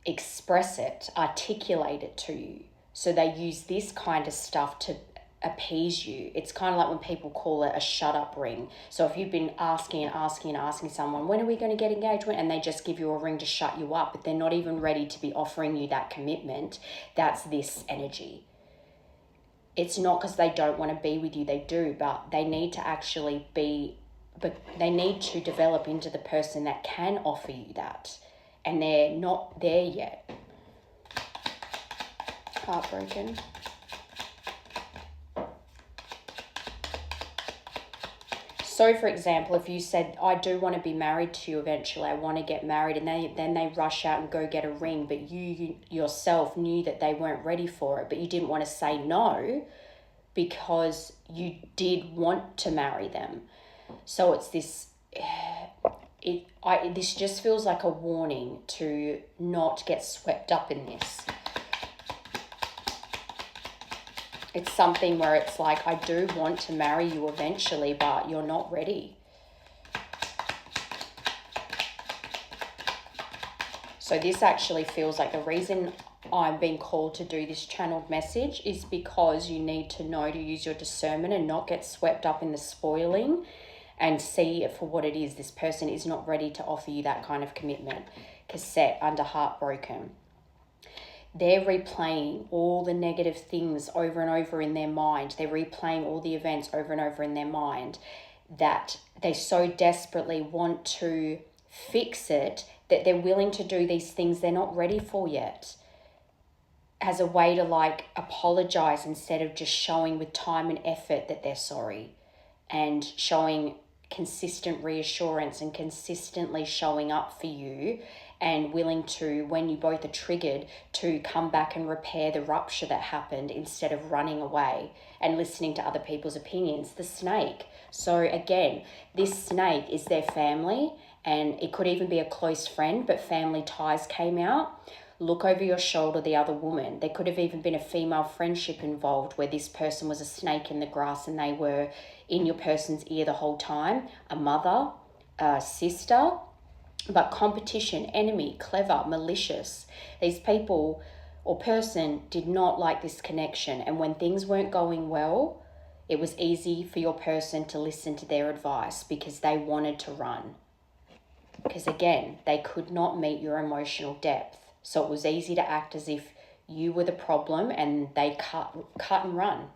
express it, articulate it to you. So they use this kind of stuff to appease you. It's kind of like when people call it a shut up ring. So if you've been asking someone, when are we going to get engaged? And they just give you a ring to shut you up, but they're not even ready to be offering you that commitment, that's this energy. It's not because they don't want to be with you, they do, but they need to actually they need to develop into the person that can offer you that. And they're not there yet. Heartbroken. So, for example, if you said, I do want to be married to you eventually, I want to get married, and then they rush out and go get a ring, but you yourself knew that they weren't ready for it, but you didn't want to say no because you did want to marry them. So it's this... this just feels like a warning to not get swept up in this. It's something where it's like, I do want to marry you eventually, but you're not ready. So this actually feels like the reason I'm being called to do this channeled message is because you need to know to use your discernment and not get swept up in the spoiling, and see it for what it is. This person is not ready to offer you that kind of commitment. Cassette under heartbroken. They're replaying all the negative things over and over in their mind. They're replaying all the events over and over in their mind, that they so desperately want to fix it that they're willing to do these things they're not ready for yet, as a way to like apologize instead of just showing with time and effort that they're sorry, and showing consistent reassurance and consistently showing up for you, and willing to, when you both are triggered, to come back and repair the rupture that happened instead of running away and listening to other people's opinions. The snake. So again, this snake is their family, and it could even be a close friend, but family ties came out. Look over your shoulder, the other woman. There could have even been a female friendship involved where this person was a snake in the grass and they were in your person's ear the whole time. A mother, a sister, but competition, enemy, clever, malicious. These people or person did not like this connection. And when things weren't going well, it was easy for your person to listen to their advice because they wanted to run. Because again, they could not meet your emotional depth. So it was easy to act as if you were the problem and they cut and run.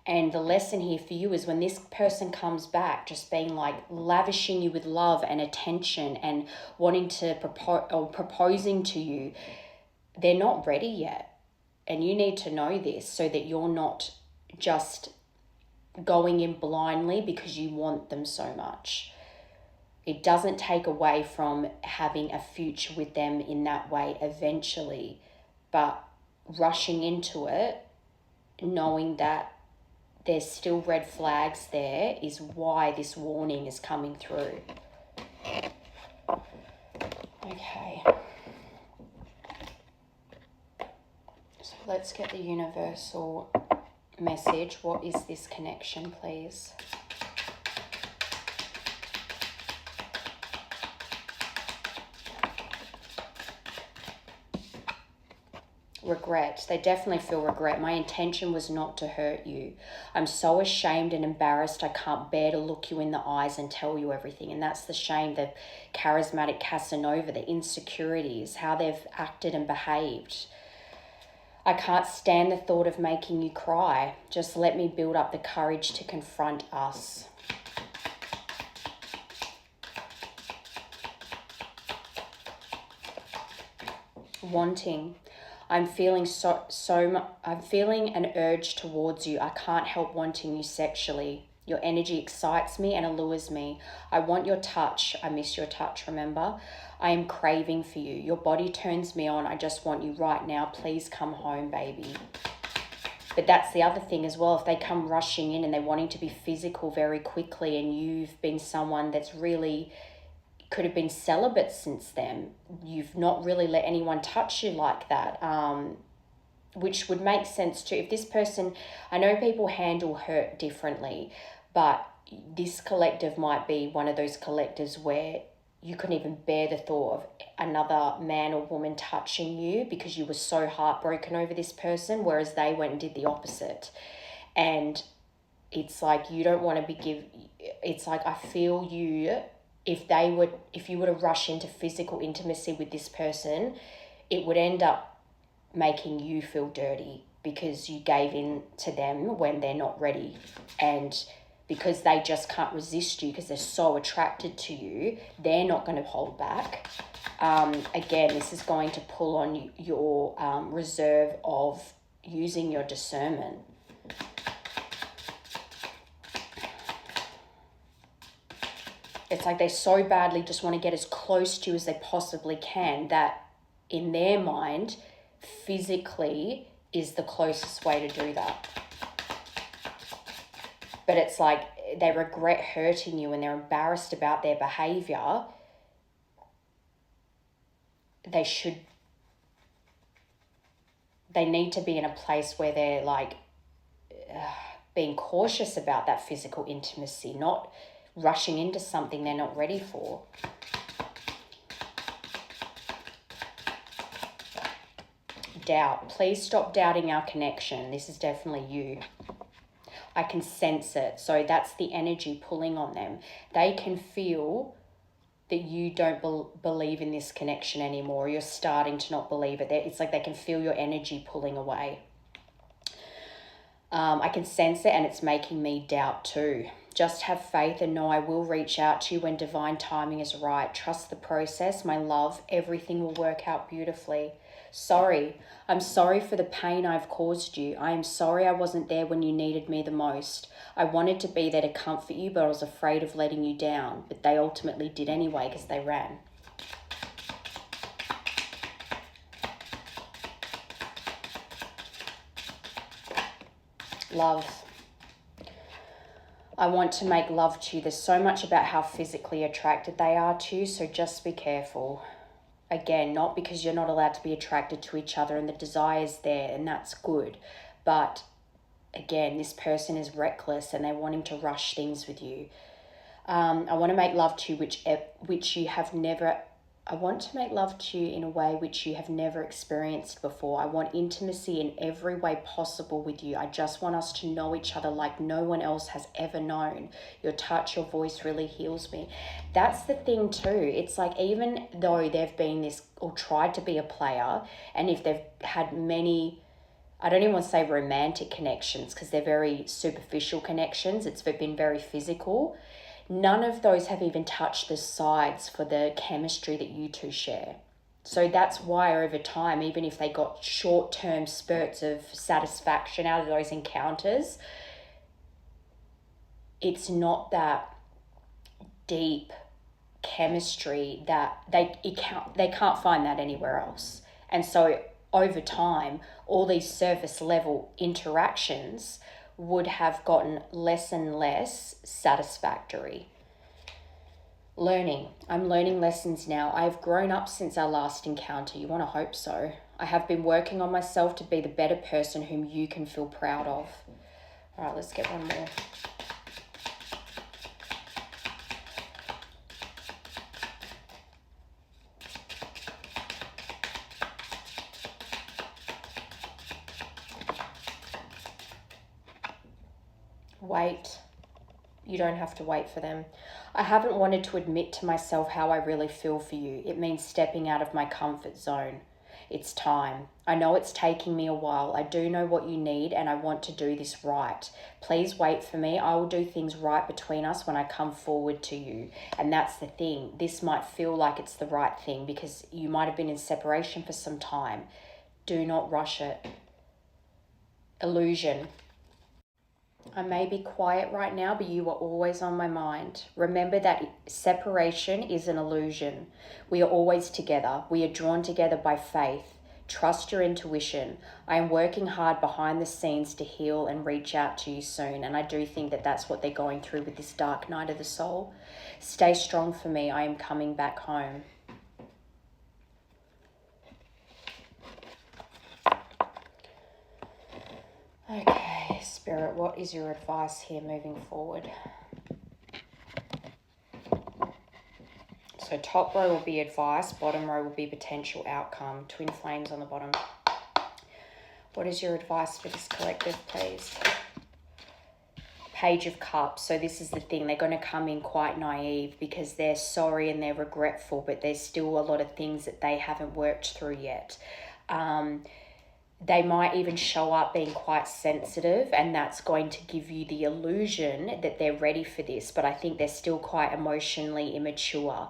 And the lesson here for you is when this person comes back, just being like lavishing you with love and attention and wanting to proposing to you, they're not ready yet. And you need to know this so that you're not just going in blindly because you want them so much. It doesn't take away from having a future with them in that way eventually, but rushing into it, knowing that there's still red flags there, is why this warning is coming through. Okay. So let's get the universal message. What is this connection, please? Regret. They definitely feel regret. My intention was not to hurt you. I'm so ashamed and embarrassed. I can't bear to look you in the eyes and tell you everything. And that's the shame, the charismatic Casanova, the insecurities, how they've acted and behaved. I can't stand the thought of making you cry. Just let me build up the courage to confront us. Wanting. I'm feeling I'm feeling an urge towards you. I can't help wanting you sexually. Your energy excites me and allures me. I want your touch. I miss your touch, remember? I am craving for you. Your body turns me on. I just want you right now. Please come home, baby. But that's the other thing as well. If they come rushing in and they're wanting to be physical very quickly, and you've been someone that's really could have been celibate since then, you've not really let anyone touch you like that, which would make sense too. If this person, I know people handle hurt differently, but this collective might be one of those collectives where you couldn't even bear the thought of another man or woman touching you because you were so heartbroken over this person, whereas they went and did the opposite. And it's like you don't want to it's like I feel you, if you were to rush into physical intimacy with this person, it would end up making you feel dirty because you gave in to them when they're not ready. And because they just can't resist you because they're so attracted to you, they're not going to hold back. Again, this is going to pull on your reserve of using your discernment. It's like they so badly just want to get as close to you as they possibly can, that in their mind, physically is the closest way to do that. But it's like they regret hurting you and they're embarrassed about their behavior. They need to be in a place where they're like being cautious about that physical intimacy, not rushing into something they're not ready for. Doubt. Please stop doubting our connection. This is definitely you. I can sense it. So that's the energy pulling on them. They can feel that you don't believe in this connection anymore. You're starting to not believe it. It's like they can feel your energy pulling away. I can sense it, and it's making me doubt too. Just have faith and know I will reach out to you when divine timing is right. Trust the process, my love. Everything will work out beautifully. Sorry. I'm sorry for the pain I've caused you. I am sorry I wasn't there when you needed me the most. I wanted to be there to comfort you, but I was afraid of letting you down. But they ultimately did anyway because they ran. Love. I want to make love to you. There's so much about how physically attracted they are to you, so just be careful. Again, not because you're not allowed to be attracted to each other and the desire's there, and that's good. But again, this person is reckless and they're wanting to rush things with you. I want to make love to you which you have never... I want to make love to you in a way which you have never experienced before. I want intimacy in every way possible with you. I just want us to know each other like no one else has ever known. Your touch, your voice really heals me. That's the thing too. It's like even though they've been this or tried to be a player, and if they've had many, I don't even want to say romantic connections because they're very superficial connections. It's been very physical. None of those have even touched the sides for the chemistry that you two share. So that's why over time, even if they got short-term spurts of satisfaction out of those encounters, it's not that deep chemistry that they can't find that anywhere else. And so over time, all these surface level interactions would have gotten less and less satisfactory. Learning. I'm learning lessons now. I've grown up since our last encounter. You want to hope so. I have been working on myself to be the better person whom you can feel proud of. All right, let's get one more. Wait. You don't have to wait for them. I haven't wanted to admit to myself how I really feel for you. It means stepping out of my comfort zone. It's time. I know it's taking me a while. I do know what you need and I want to do this right. Please wait for me. I will do things right between us when I come forward to you. And that's the thing. This might feel like it's the right thing because you might have been in separation for some time. Do not rush it. Illusion. I may be quiet right now, but you are always on my mind. Remember that separation is an illusion. We are always together. We are drawn together by faith. Trust your intuition. I am working hard behind the scenes to heal and reach out to you soon. And I do think that that's what they're going through with this dark night of the soul. Stay strong for me. I am coming back home. Okay, Spirit, what is your advice here moving forward? So top row will be advice, bottom row will be potential outcome. Twin flames on the bottom. What is your advice for this collective, please? Page of Cups. So this is the thing. They're going to come in quite naive because they're sorry and they're regretful, but there's still a lot of things that they haven't worked through yet. They might even show up being quite sensitive, and that's going to give you the illusion that they're ready for this, but I think they're still quite emotionally immature.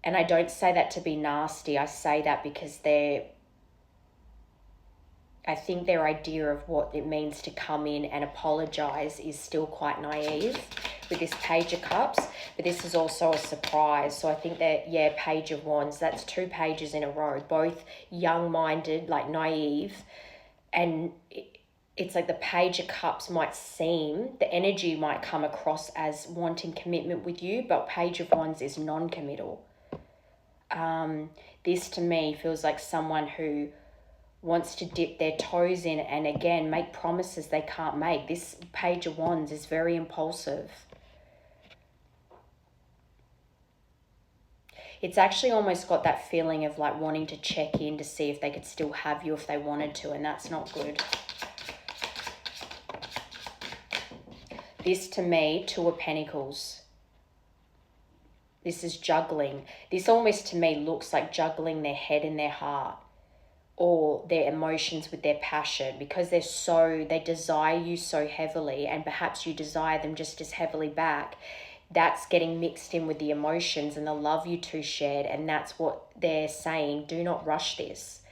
And I don't say that to be nasty. I say that because I think their idea of what it means to come in and apologize is still quite naive with this Page of Cups, but this is also a surprise. So I think that, yeah, Page of Wands, that's 2 pages in a row, both young-minded, like naive, and it's like the Page of Cups might seem, the energy might come across as wanting commitment with you, but Page of Wands is non-committal. This to me feels like someone who wants to dip their toes in and again make promises they can't make. This Page of Wands is very impulsive. It's actually almost got that feeling of like wanting to check in to see if they could still have you if they wanted to, and that's not good. This to me, 2 of Pentacles. This is juggling. This almost to me looks like juggling their head and their heart, or their emotions with their passion, because they desire you so heavily, and perhaps you desire them just as heavily back. That's getting mixed in with the emotions and the love you two shared, and that's what they're saying. Do not rush this.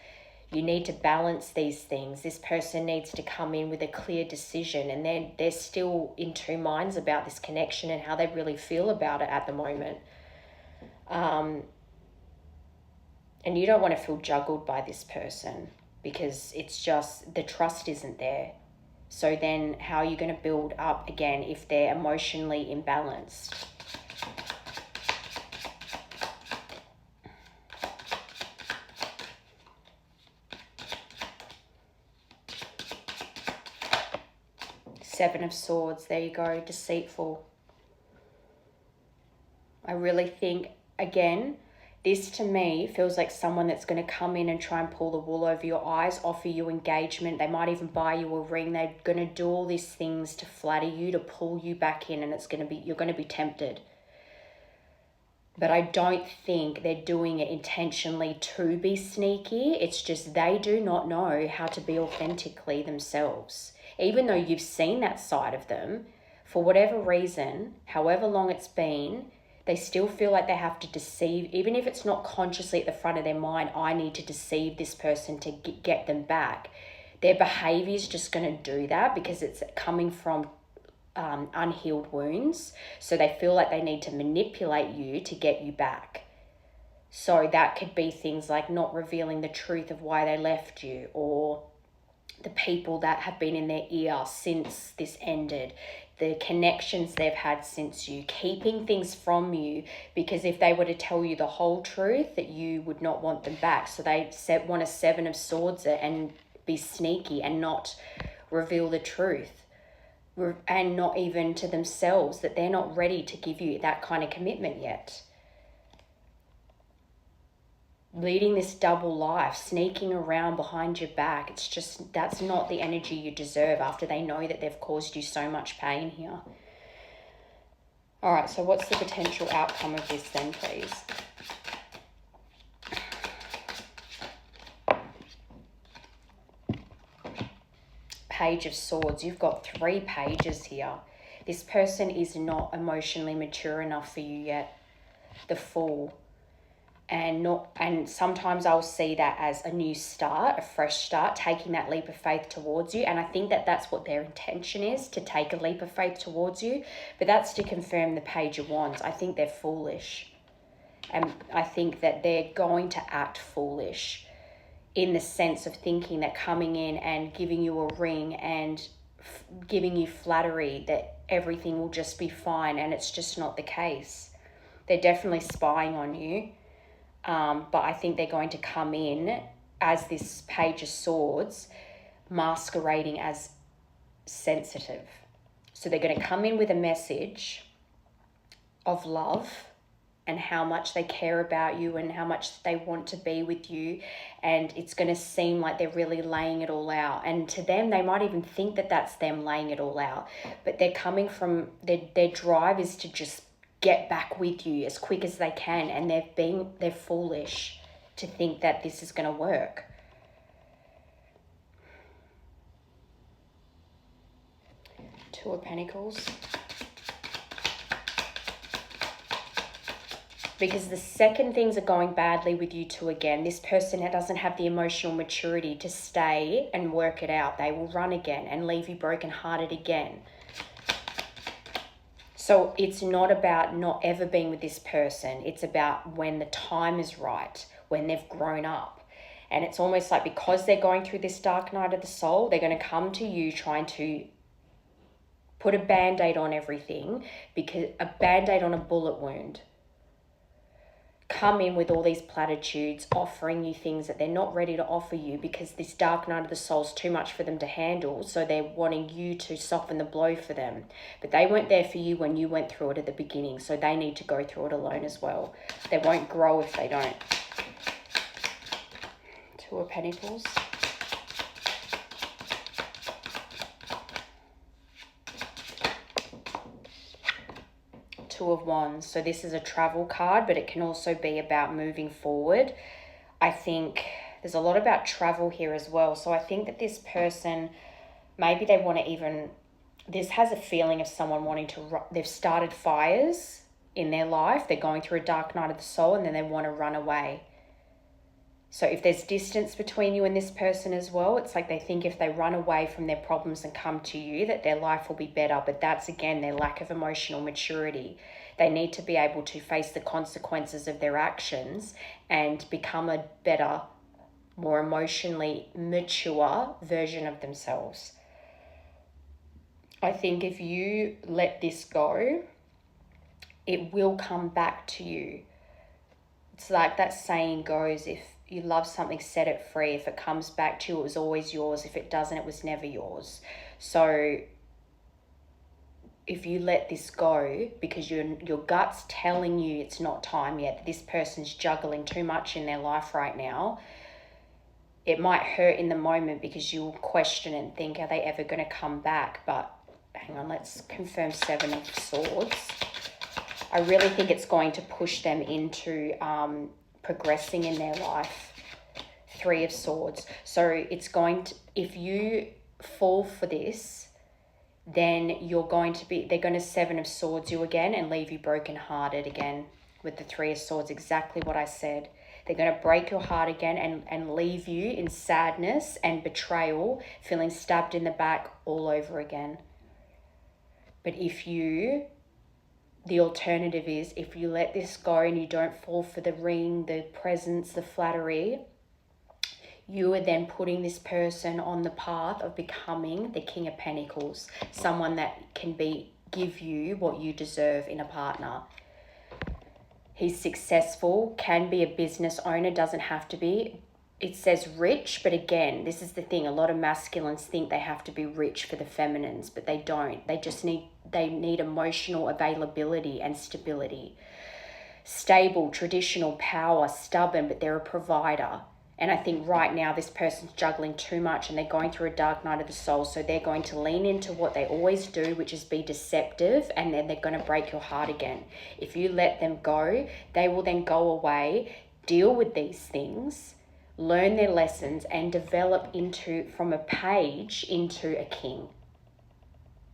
You need to balance these things. This person needs to come in with a clear decision, and they're still in 2 minds about this connection and how they really feel about it at the moment. And you don't want to feel juggled by this person because it's just the trust isn't there. So then how are you going to build up again if they're emotionally imbalanced? Seven of Swords, there you go, deceitful. I really think, again, this to me feels like someone that's going to come in and try and pull the wool over your eyes, offer you engagement. They might even buy you a ring. They're going to do all these things to flatter you, to pull you back in, and you're going to be tempted. But I don't think they're doing it intentionally to be sneaky. It's just they do not know how to be authentically themselves. Even though you've seen that side of them, for whatever reason, however long it's been, they still feel like they have to deceive, even if it's not consciously at the front of their mind, I need to deceive this person to get them back. Their behavior is just going to do that because it's coming from unhealed wounds. So they feel like they need to manipulate you to get you back. So that could be things like not revealing the truth of why they left you, or the people that have been in their ear since this ended, the connections they've had since you, keeping things from you, because if they were to tell you the whole truth, that you would not want them back. So they want a 7 of Swords and be sneaky and not reveal the truth, and not even to themselves, that they're not ready to give you that kind of commitment yet. Leading this double life, sneaking around behind your back, it's just, that's not the energy you deserve after they know that they've caused you so much pain here. All right, so what's the potential outcome of this then, please? Page of Swords. You've got 3 pages here. This person is not emotionally mature enough for you yet. The Fool. and sometimes I'll see that as a new start, a fresh start, taking that leap of faith towards you. And I think that that's what their intention is, to take a leap of faith towards you. But that's to confirm the Page of Wands. I think they're foolish. And I think that they're going to act foolish in the sense of thinking that coming in and giving you a ring and giving you flattery, that everything will just be fine. And it's just not the case. They're definitely spying on you. But I think they're going to come in as this Page of Swords, masquerading as sensitive. So they're going to come in with a message of love and how much they care about you and how much they want to be with you. And it's going to seem like they're really laying it all out. And to them, they might even think that that's them laying it all out. But they're coming from, their drive is to just get back with you as quick as they can, and they're foolish to think that this is going to work. Two of Pentacles. Because the second things are going badly with you two again, this person doesn't have the emotional maturity to stay and work it out. They will run again and leave you brokenhearted again. So it's not about not ever being with this person. It's about when the time is right, when they've grown up. And it's almost like because they're going through this dark night of the soul, they're going to come to you trying to put a Band-Aid on everything, because a Band-Aid on a bullet wound. Come in with all these platitudes, offering you things that they're not ready to offer you because this dark night of the soul is too much for them to handle. So they're wanting you to soften the blow for them. But they weren't there for you when you went through it at the beginning. So they need to go through it alone as well. They won't grow if they don't. Two of Pentacles. Two of Wands. So this is a travel card, but it can also be about moving forward. I think there's a lot about travel here as well. So I think that this person, maybe they want to even, this has a feeling of someone wanting to, they've started fires in their life. They're going through a dark night of the soul and then they want to run away. So if there's distance between you and this person as well, it's like they think if they run away from their problems and come to you, that their life will be better. But that's, again, their lack of emotional maturity. They need to be able to face the consequences of their actions and become a better, more emotionally mature version of themselves. I think if you let this go, it will come back to you. It's like that saying goes, if you love something, set it free. If it comes back to you, it was always yours. If it doesn't, it was never yours. So if you let this go because your gut's telling you it's not time yet, that this person's juggling too much in their life right now, it might hurt in the moment because you'll question and think, are they ever going to come back? But hang on, let's confirm Seven of Swords. I really think it's going to push them into progressing in their life. Three of Swords. So it's going to, if you fall for this, then they're going to Seven of Swords you again and leave you brokenhearted again with the Three of Swords. Exactly what I said. They're going to break your heart again and leave you in sadness and betrayal, feeling stabbed in the back all over again. But the alternative is, if you let this go and you don't fall for the ring, the presents, the flattery, you are then putting this person on the path of becoming the King of Pentacles, someone that can give you what you deserve in a partner. He's successful, can be a business owner, doesn't have to be. It says rich, but again, this is the thing. A lot of masculines think they have to be rich for the feminines, but they don't. They need emotional availability and stability. Stable, traditional, power, stubborn, but they're a provider. And I think right now this person's juggling too much and they're going through a dark night of the soul. So they're going to lean into what they always do, which is be deceptive, and then they're going to break your heart again. If you let them go, they will then go away, deal with these things, learn their lessons, and develop from a page into a king.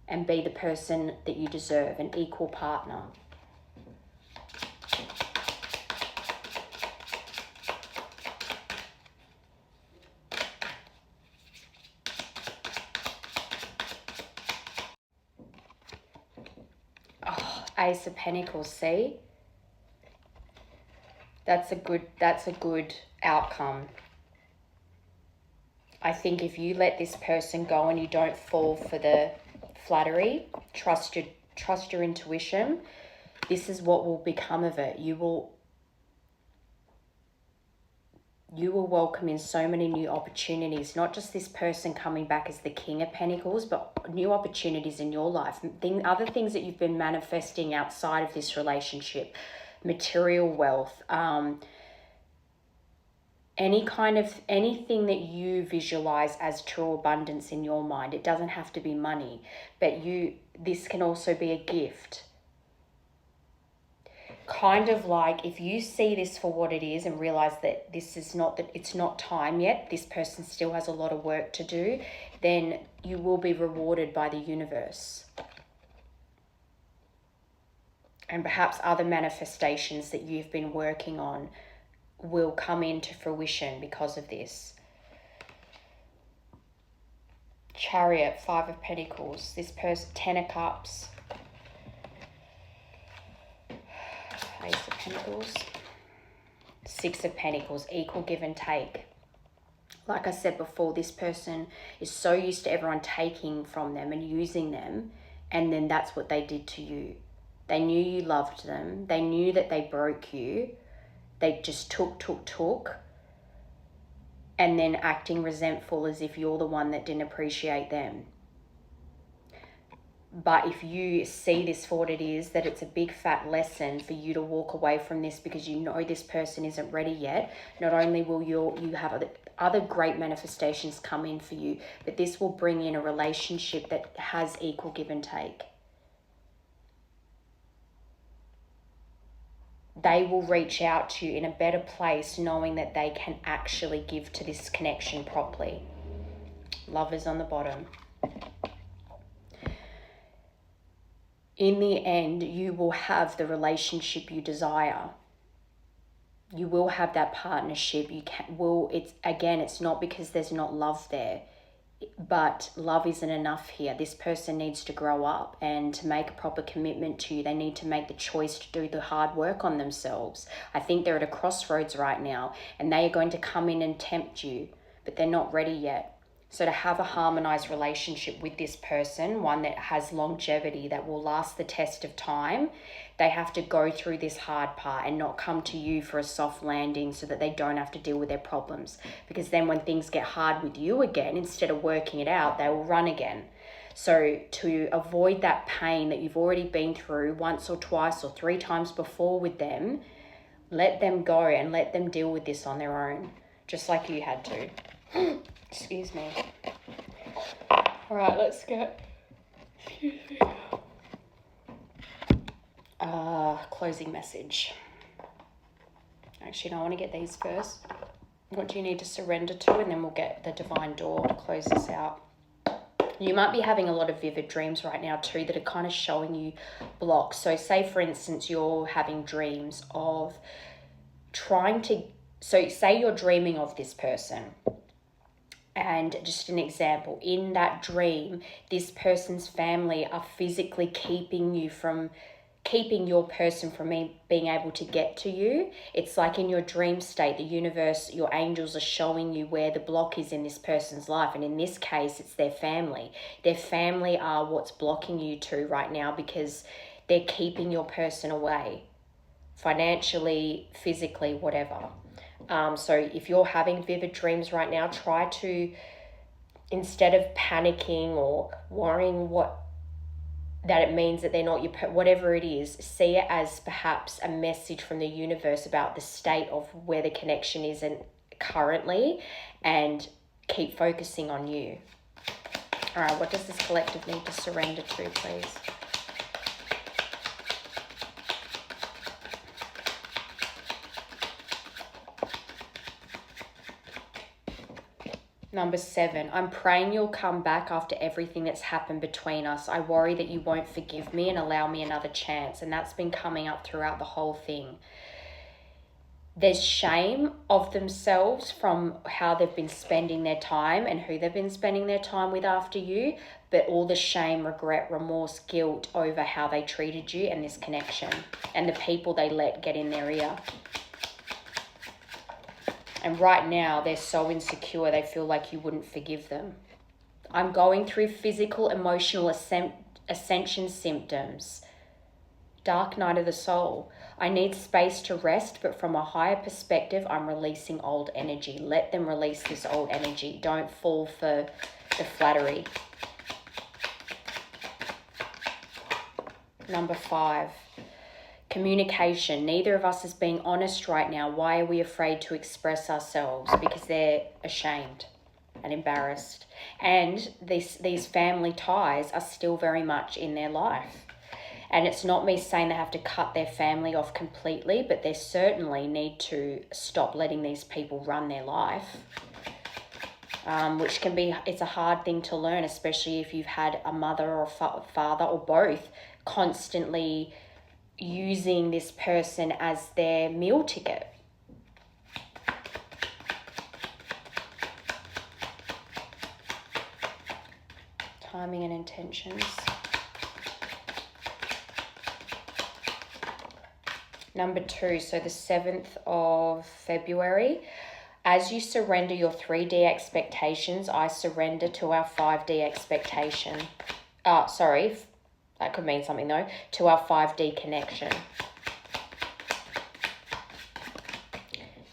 And be the person that you deserve, an equal partner. Ace of Pentacles, see? That's a good outcome. I think if you let this person go and you don't fall for the flattery, trust your intuition, this is what will become of it. You will welcome in so many new opportunities, not just this person coming back as the King of Pentacles, but new opportunities in your life. Other things that you've been manifesting outside of this relationship, material wealth, anything that you visualize as true abundance in your mind. It doesn't have to be money, but this can also be a gift. Kind of like if you see this for what it is and realize that it's not time yet, this person still has a lot of work to do, then you will be rewarded by the universe. And perhaps other manifestations that you've been working on will come into fruition because of this. Chariot, 5 of Pentacles, this person, 10 of Cups, Ace of Pentacles, 6 of Pentacles, equal give and take. Like I said before, this person is so used to everyone taking from them and using them, and then that's what they did to you. They knew you loved them. They knew that they broke you. They just took, and then acting resentful as if you're the one that didn't appreciate them. But if you see this for what it is, that it's a big fat lesson for you to walk away from this because you know this person isn't ready yet. Not only will you have other great manifestations come in for you, but this will bring in a relationship that has equal give and take. They will reach out to you in a better place knowing that they can actually give to this connection properly. Lovers on the bottom. In the end, you will have the relationship you desire. You will have that partnership. It's not because there's not love there, but love isn't enough here. This person needs to grow up, and to make a proper commitment to you, they need to make the choice to do the hard work on themselves. I think they're at a crossroads right now, and they are going to come in and tempt you, but they're not ready yet. So to have a harmonized relationship with this person, one that has longevity, that will last the test of time, they have to go through this hard part and not come to you for a soft landing so that they don't have to deal with their problems. Because then when things get hard with you again, instead of working it out, they will run again. So to avoid that pain that you've already been through once or twice or 3 times before with them, let them go and let them deal with this on their own, just like you had to. Excuse me. All right, let's get... Excuse me. Closing message. Actually, no, I want to get these first. What do you need to surrender to? And then we'll get the divine door to close this out. You might be having a lot of vivid dreams right now too that are kind of showing you blocks. So say, for instance, you're having dreams of say you're dreaming of this person. And just an example, in that dream, this person's family are physically keeping your person from being able to get to you. It's like in your dream state, the universe, your angels are showing you where the block is in this person's life. And in this case, it's their family. Their family are what's blocking you two right now because they're keeping your person away, financially, physically, whatever. So if you're having vivid dreams right now, try to, instead of panicking or worrying that it means that they're not your, whatever it is, see it as perhaps a message from the universe about the state of where the connection is currently, and keep focusing on you. All right, what does this collective need to surrender to, please? Number 7, I'm praying you'll come back after everything that's happened between us. I worry that you won't forgive me and allow me another chance. And that's been coming up throughout the whole thing. there's shame of themselves from how they've been spending their time and who they've been spending their time with after you, but all the shame, regret, remorse, guilt over how they treated you and this connection and the people they let get in their ear. And right now, they're so insecure, they feel like you wouldn't forgive them. I'm going through physical, emotional ascension symptoms. Dark night of the soul. I need space to rest, but from a higher perspective, I'm releasing old energy. Let them release this old energy. Don't fall for the flattery. Number 5, communication. Neither of us is being honest right now. Why are we afraid to express ourselves? Because they're ashamed and embarrassed. And these family ties are still very much in their life. And it's not me saying they have to cut their family off completely, but they certainly need to stop letting these people run their life. Which can be, it's a hard thing to learn, especially if you've had a mother or father or both constantly using this person as their meal ticket. Timing and intentions. Number 2, so the 7th of February. As you surrender your 3D expectations, I surrender to our 5D expectation. Sorry, that could mean something though. To our 5D connection.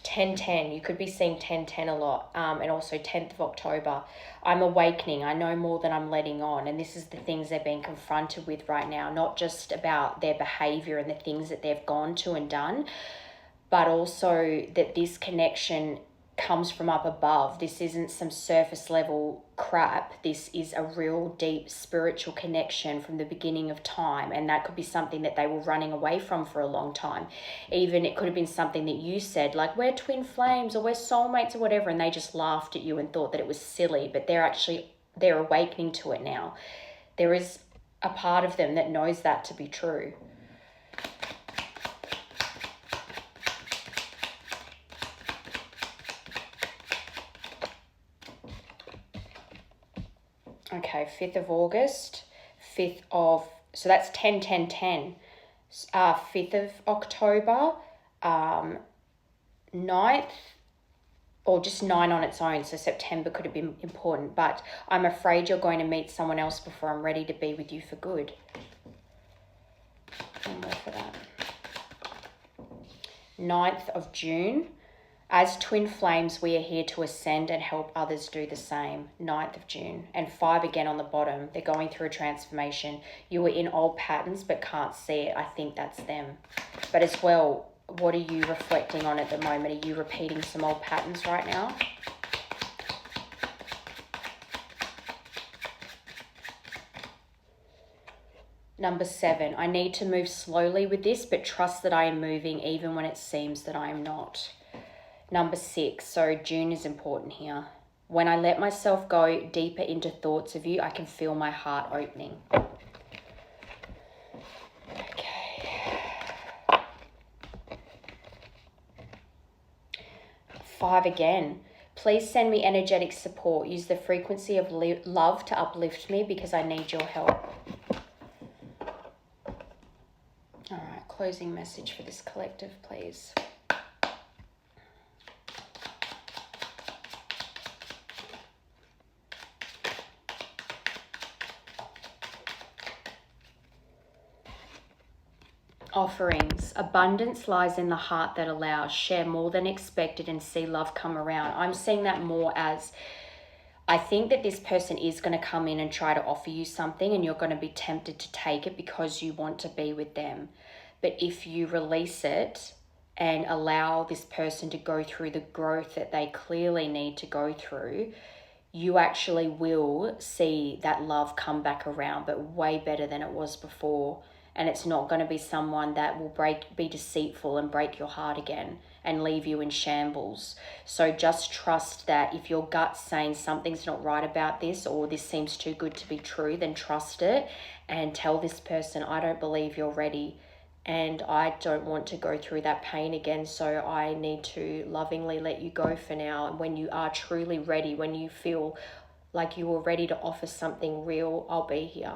10-10, you could be seeing 10-10 a lot, and also 10th of October. I'm awakening, I know more than I'm letting on, and this is the things they're being confronted with right now, not just about their behavior and the things that they've gone to and done, but also that this connection comes from up above. This isn't some surface level crap. This is a real deep spiritual connection from the beginning of time, and that could be something that they were running away from for a long time. Even it could have been something that you said, like we're twin flames or we're soulmates or whatever, and they just laughed at you and thought that it was silly, but they're awakening to it now. There is a part of them that knows that to be true. Okay, 5th of August, so that's 10-10-10. 5th of October, 9th, or just 9 on its own, so September could have been important, but I'm afraid you're going to meet someone else before I'm ready to be with you for good. One more for that. 9th of June. As twin flames, we are here to ascend and help others do the same. 9th of June. And 5 again on the bottom. They're going through a transformation. You were in old patterns but can't see it. I think that's them. But as well, what are you reflecting on at the moment? Are you repeating some old patterns right now? Number 7. I need to move slowly with this, but trust that I am moving even when it seems that I am not. Number 6, so June is important here. When I let myself go deeper into thoughts of you, I can feel my heart opening. Okay. 5 again. Please send me energetic support. Use the frequency of love to uplift me because I need your help. All right, closing message for this collective, please. Offerings. Abundance lies in the heart that allows. Share more than expected and see love come around. I'm seeing that more as, I think that this person is going to come in and try to offer you something and you're going to be tempted to take it because you want to be with them. But if you release it and allow this person to go through the growth that they clearly need to go through, you actually will see that love come back around, but way better than it was before. And it's not going to be someone that will be deceitful and break your heart again and leave you in shambles. So just trust that if your gut's saying something's not right about this or this seems too good to be true, then trust it and tell this person, I don't believe you're ready. and I don't want to go through that pain again, so I need to lovingly let you go for now. And when you are truly ready, when you feel like you are ready to offer something real, I'll be here.